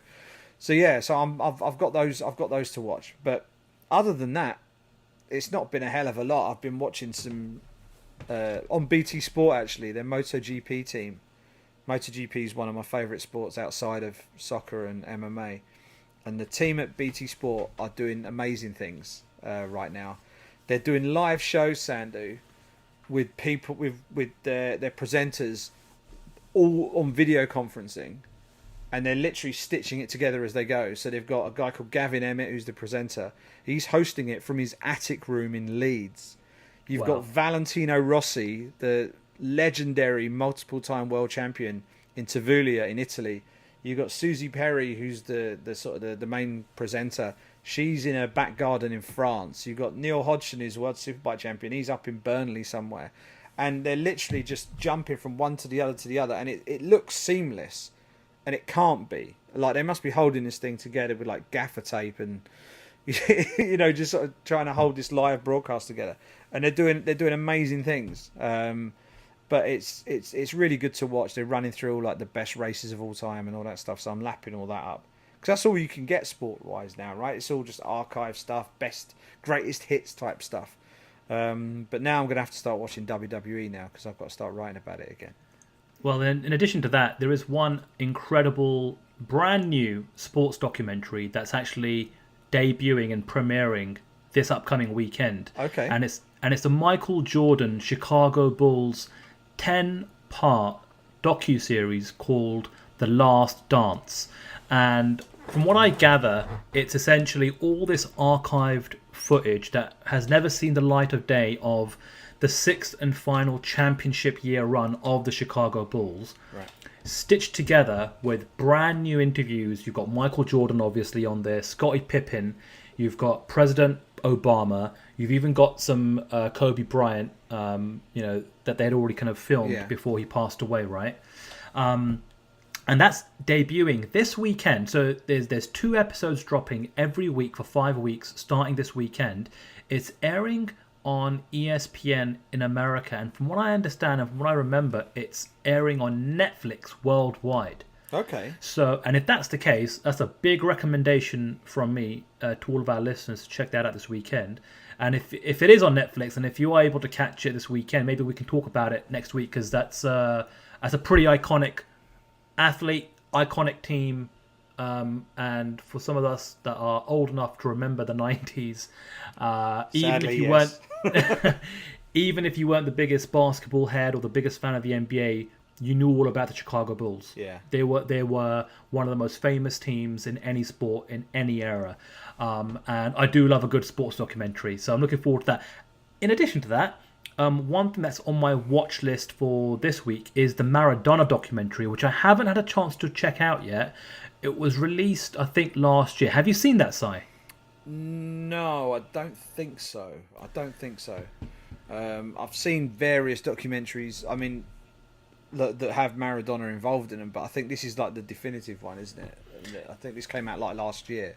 [SPEAKER 1] yeah, so I've got those to watch. But other than that, it's not been a hell of a lot. I've been watching some on BT Sport, actually, their MotoGP team. MotoGP is one of my favourite sports outside of soccer and MMA, and the team at BT Sport are doing amazing things right now. They're doing live shows, Sandu, with people with their presenters all on video conferencing, and they're literally stitching it together as they go. So they've got a guy called Gavin Emmett, who's the presenter. He's hosting it from his attic room in Leeds. You've got Valentino Rossi, the legendary multiple-time world champion in Tavuglia in Italy. You've got Susie Perry, who's the main presenter. She's in a back garden in France. You've got Neil Hodgson, who's world superbike champion. He's up in Burnley somewhere. And they're literally just jumping from one to the other. And it looks seamless. And it can't be. Like, they must be holding this thing together with like gaffer tape and, just sort of trying to hold this live broadcast together. And they're doing amazing things. But it's really good to watch. They're running through all like the best races of all time and all that stuff. So I'm lapping all that up. Because that's all you can get sport-wise now, right? It's all just archive stuff, greatest hits type stuff. But now I'm going to have to start watching WWE now because I've got to start writing about it again.
[SPEAKER 2] Well, in addition to that, there is one incredible, brand new sports documentary that's actually debuting and premiering this upcoming weekend.
[SPEAKER 1] Okay.
[SPEAKER 2] And it's the Michael Jordan Chicago Bulls 10-part docuseries called The Last Dance. And from what I gather, it's essentially all this archived footage that has never seen the light of day of the sixth and final championship year run of the Chicago Bulls,
[SPEAKER 1] right,
[SPEAKER 2] stitched together with brand new interviews. You've got Michael Jordan obviously on there, Scottie Pippen, you've got President Obama, you've even got some Kobe Bryant, that they'd already kind of filmed before he passed away, right? And that's debuting this weekend. So there's 2 episodes dropping every week for 5 weeks, starting this weekend. It's airing on ESPN in America, and from what I understand and from what I remember, it's airing on Netflix worldwide.
[SPEAKER 1] Okay.
[SPEAKER 2] So, and if that's the case, that's a big recommendation from me to all of our listeners to check that out this weekend. And if it is on Netflix, and if you are able to catch it this weekend, maybe we can talk about it next week, because that's a pretty iconic athlete, iconic team. And for some of us that are old enough to remember the 90s, even if you weren't the biggest basketball head or the biggest fan of the NBA, you knew all about the Chicago Bulls.
[SPEAKER 1] Yeah.
[SPEAKER 2] They were one of the most famous teams in any sport, in any era. And I do love a good sports documentary, so I'm looking forward to that. In addition to that, one thing that's on my watch list for this week is the Maradona documentary, which I haven't had a chance to check out yet. It was released, I think, last year. Have you seen that, Si?
[SPEAKER 1] No, I don't think so. I've seen various documentaries, I mean, that have Maradona involved in them, but I think this is like the definitive one, isn't it? I think this came out like last year.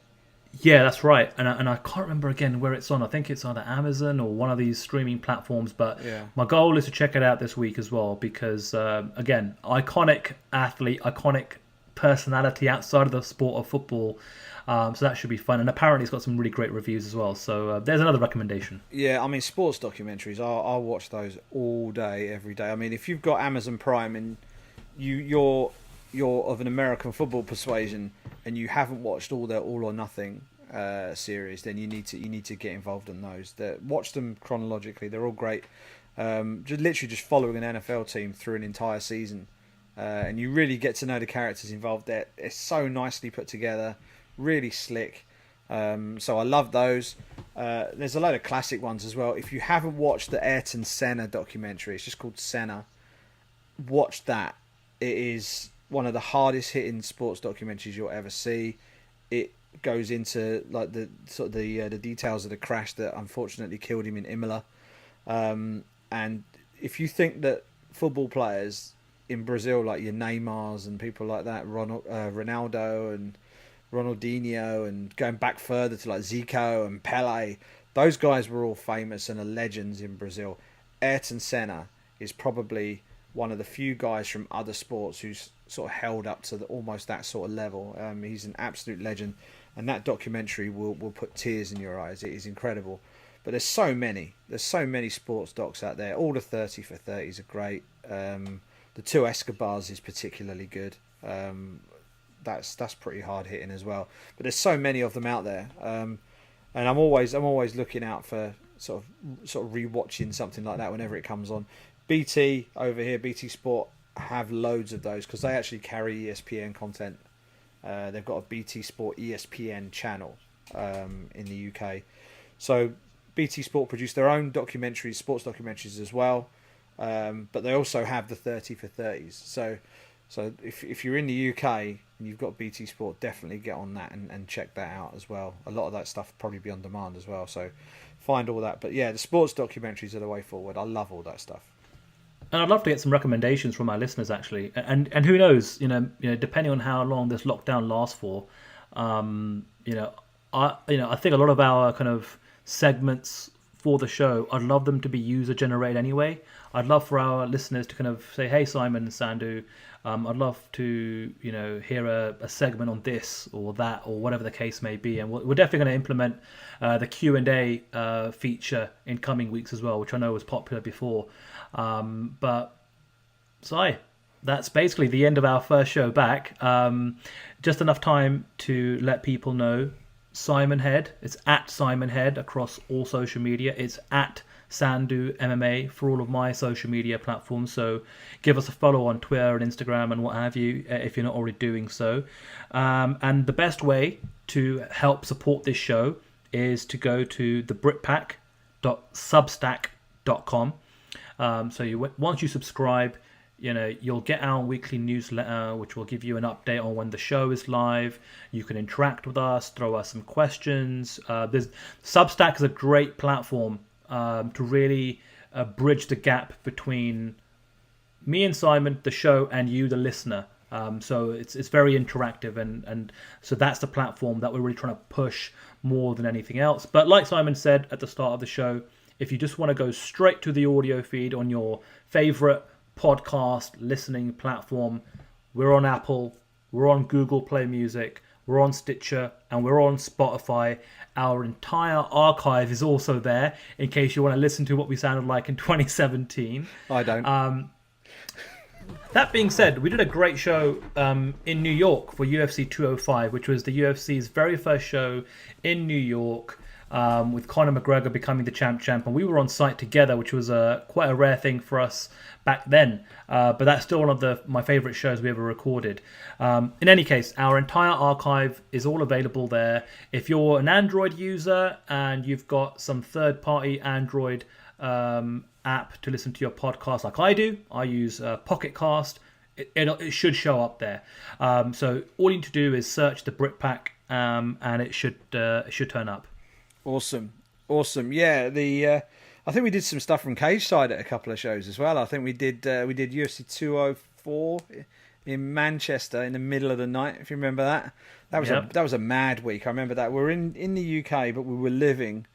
[SPEAKER 2] Yeah, that's right. And I can't remember again where it's on. I think it's either Amazon or one of these streaming platforms. But my goal is to check it out this week as well, because, again, iconic athlete, iconic personality outside of the sport of football. So that should be fun. And apparently it's got some really great reviews as well. So there's another recommendation.
[SPEAKER 1] Yeah, I mean, sports documentaries, I'll watch those all day, every day. I mean, if you've got Amazon Prime and you're of an American football persuasion and you haven't watched all their All or Nothing series, then you need to get involved in those. Watch them chronologically. They're all great. Just following an NFL team through an entire season. And you really get to know the characters involved there. It's so nicely put together, really slick. So I love those. There's a load of classic ones as well. If you haven't watched the Ayrton Senna documentary, it's just called Senna. Watch that. It is one of the hardest hitting sports documentaries you'll ever see. It goes into like the details of the crash that unfortunately killed him in Imola. And if you think that football players in Brazil, like your Neymars and people like that, Ronaldo and Ronaldinho, and going back further to like Zico and Pele, those guys were all famous and are legends in Brazil. Ayrton Senna is probably one of the few guys from other sports who's sort of held up to almost that sort of level. He's an absolute legend, and that documentary will put tears in your eyes. It is incredible. But there's so many sports docs out there. All the 30 for 30s are great. The Two Escobars is particularly good. That's pretty hard hitting as well. But there's so many of them out there, and I'm always looking out for sort of rewatching something like that whenever it comes on. BT over here, BT Sport, have loads of those because they actually carry ESPN content. They've got a BT Sport ESPN channel in the UK. So BT Sport produce their own documentaries, sports documentaries as well. but they also have the 30 for 30s. So if you're in the UK and you've got BT Sport, definitely get on that and check that out as well. A lot of that stuff will probably be on demand as well. So find all that. But yeah, the sports documentaries are the way forward. I love all that stuff.
[SPEAKER 2] And I'd love to get some recommendations from our listeners, actually. And who knows, you know, depending on how long this lockdown lasts for, I think a lot of our kind of segments for the show, I'd love them to be user generated anyway. I'd love for our listeners to kind of say, "Hey, Simon and Sandu, I'd love to, hear a segment on this or that or whatever the case may be." And we're definitely going to implement the Q&A feature in coming weeks as well, which I know was popular before. But Si, that's basically the end of our first show back. Just enough time to let people know Simon Head. It's at Simon Head across all social media. It's at Sandu MMA for all of my social media platforms. So give us a follow on Twitter and Instagram and what have you if you're not already doing so. And the best way to help support this show is to go to thebritpack.substack.com. So once you subscribe, you'll get our weekly newsletter, which will give you an update on when the show is live. You can interact with us, throw us some questions. Substack is a great platform to really bridge the gap between me and Simon, the show, and you, the listener. So it's very interactive, and so that's the platform that we're really trying to push more than anything else. But like Simon said at the start of the show, if you just want to go straight to the audio feed on your favorite podcast listening platform, we're on Apple, we're on Google Play Music, we're on Stitcher, and we're on Spotify. Our entire archive is also there in case you want to listen to what we sounded like in 2017.
[SPEAKER 1] I don't.
[SPEAKER 2] That being said, we did a great show in New York for UFC 205, which was the UFC's very first show in New York, with Conor McGregor becoming the champ. And we were on site together, which was quite a rare thing for us back then. But that's still one of my favorite shows we ever recorded. In any case, our entire archive is all available there. If you're an Android user and you've got some third-party Android app to listen to your podcast like I do, I use Pocket Cast. It should show up there. So all you need to do is search the Brit Pack, and it should turn up.
[SPEAKER 1] Awesome. Yeah, I think we did some stuff from Cage Side at a couple of shows as well. I think we did UFC 204 in Manchester in the middle of the night, if you remember that. That was a mad week. I remember that. We're in the UK, but we were living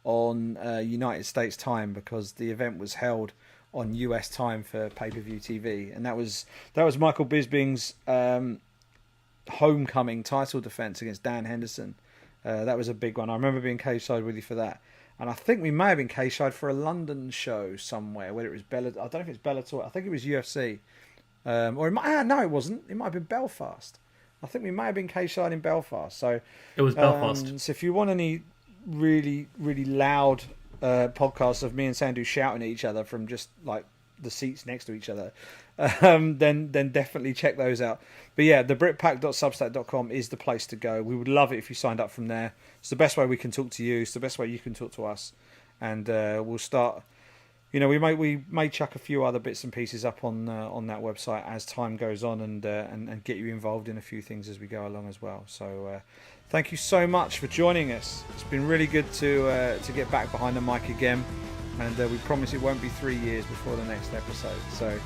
[SPEAKER 1] on United States time because the event was held on US time for pay-per-view TV, and that was Michael Bisping's homecoming title defense against Dan Henderson. That was a big one. I remember being cage-side with you for that. And I think we may have been cage-side for a London show somewhere, whether it was I don't know if it's Bellator. I think it was UFC. Or no, it wasn't. It might have been Belfast. I think we may have been cage-side in Belfast. So
[SPEAKER 2] it was Belfast.
[SPEAKER 1] So if you want any really, really loud podcasts of me and Sandu shouting at each other from just like the seats next to each other, then definitely check those out. But yeah, the britpack.substack.com is the place to go. We would love it if you signed up from there. It's the best way we can talk to you. It's the best way you can talk to us. And we'll start. We may chuck a few other bits and pieces up on that website as time goes on, and get you involved in a few things as we go along as well. So thank you so much for joining us. It's been really good to get back behind the mic again. And we promise it won't be 3 years before the next episode. So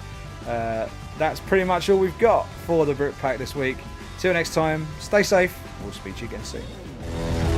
[SPEAKER 1] that's pretty much all we've got for the Brit Pack this week. Till next time, stay safe. We'll speak to you again soon.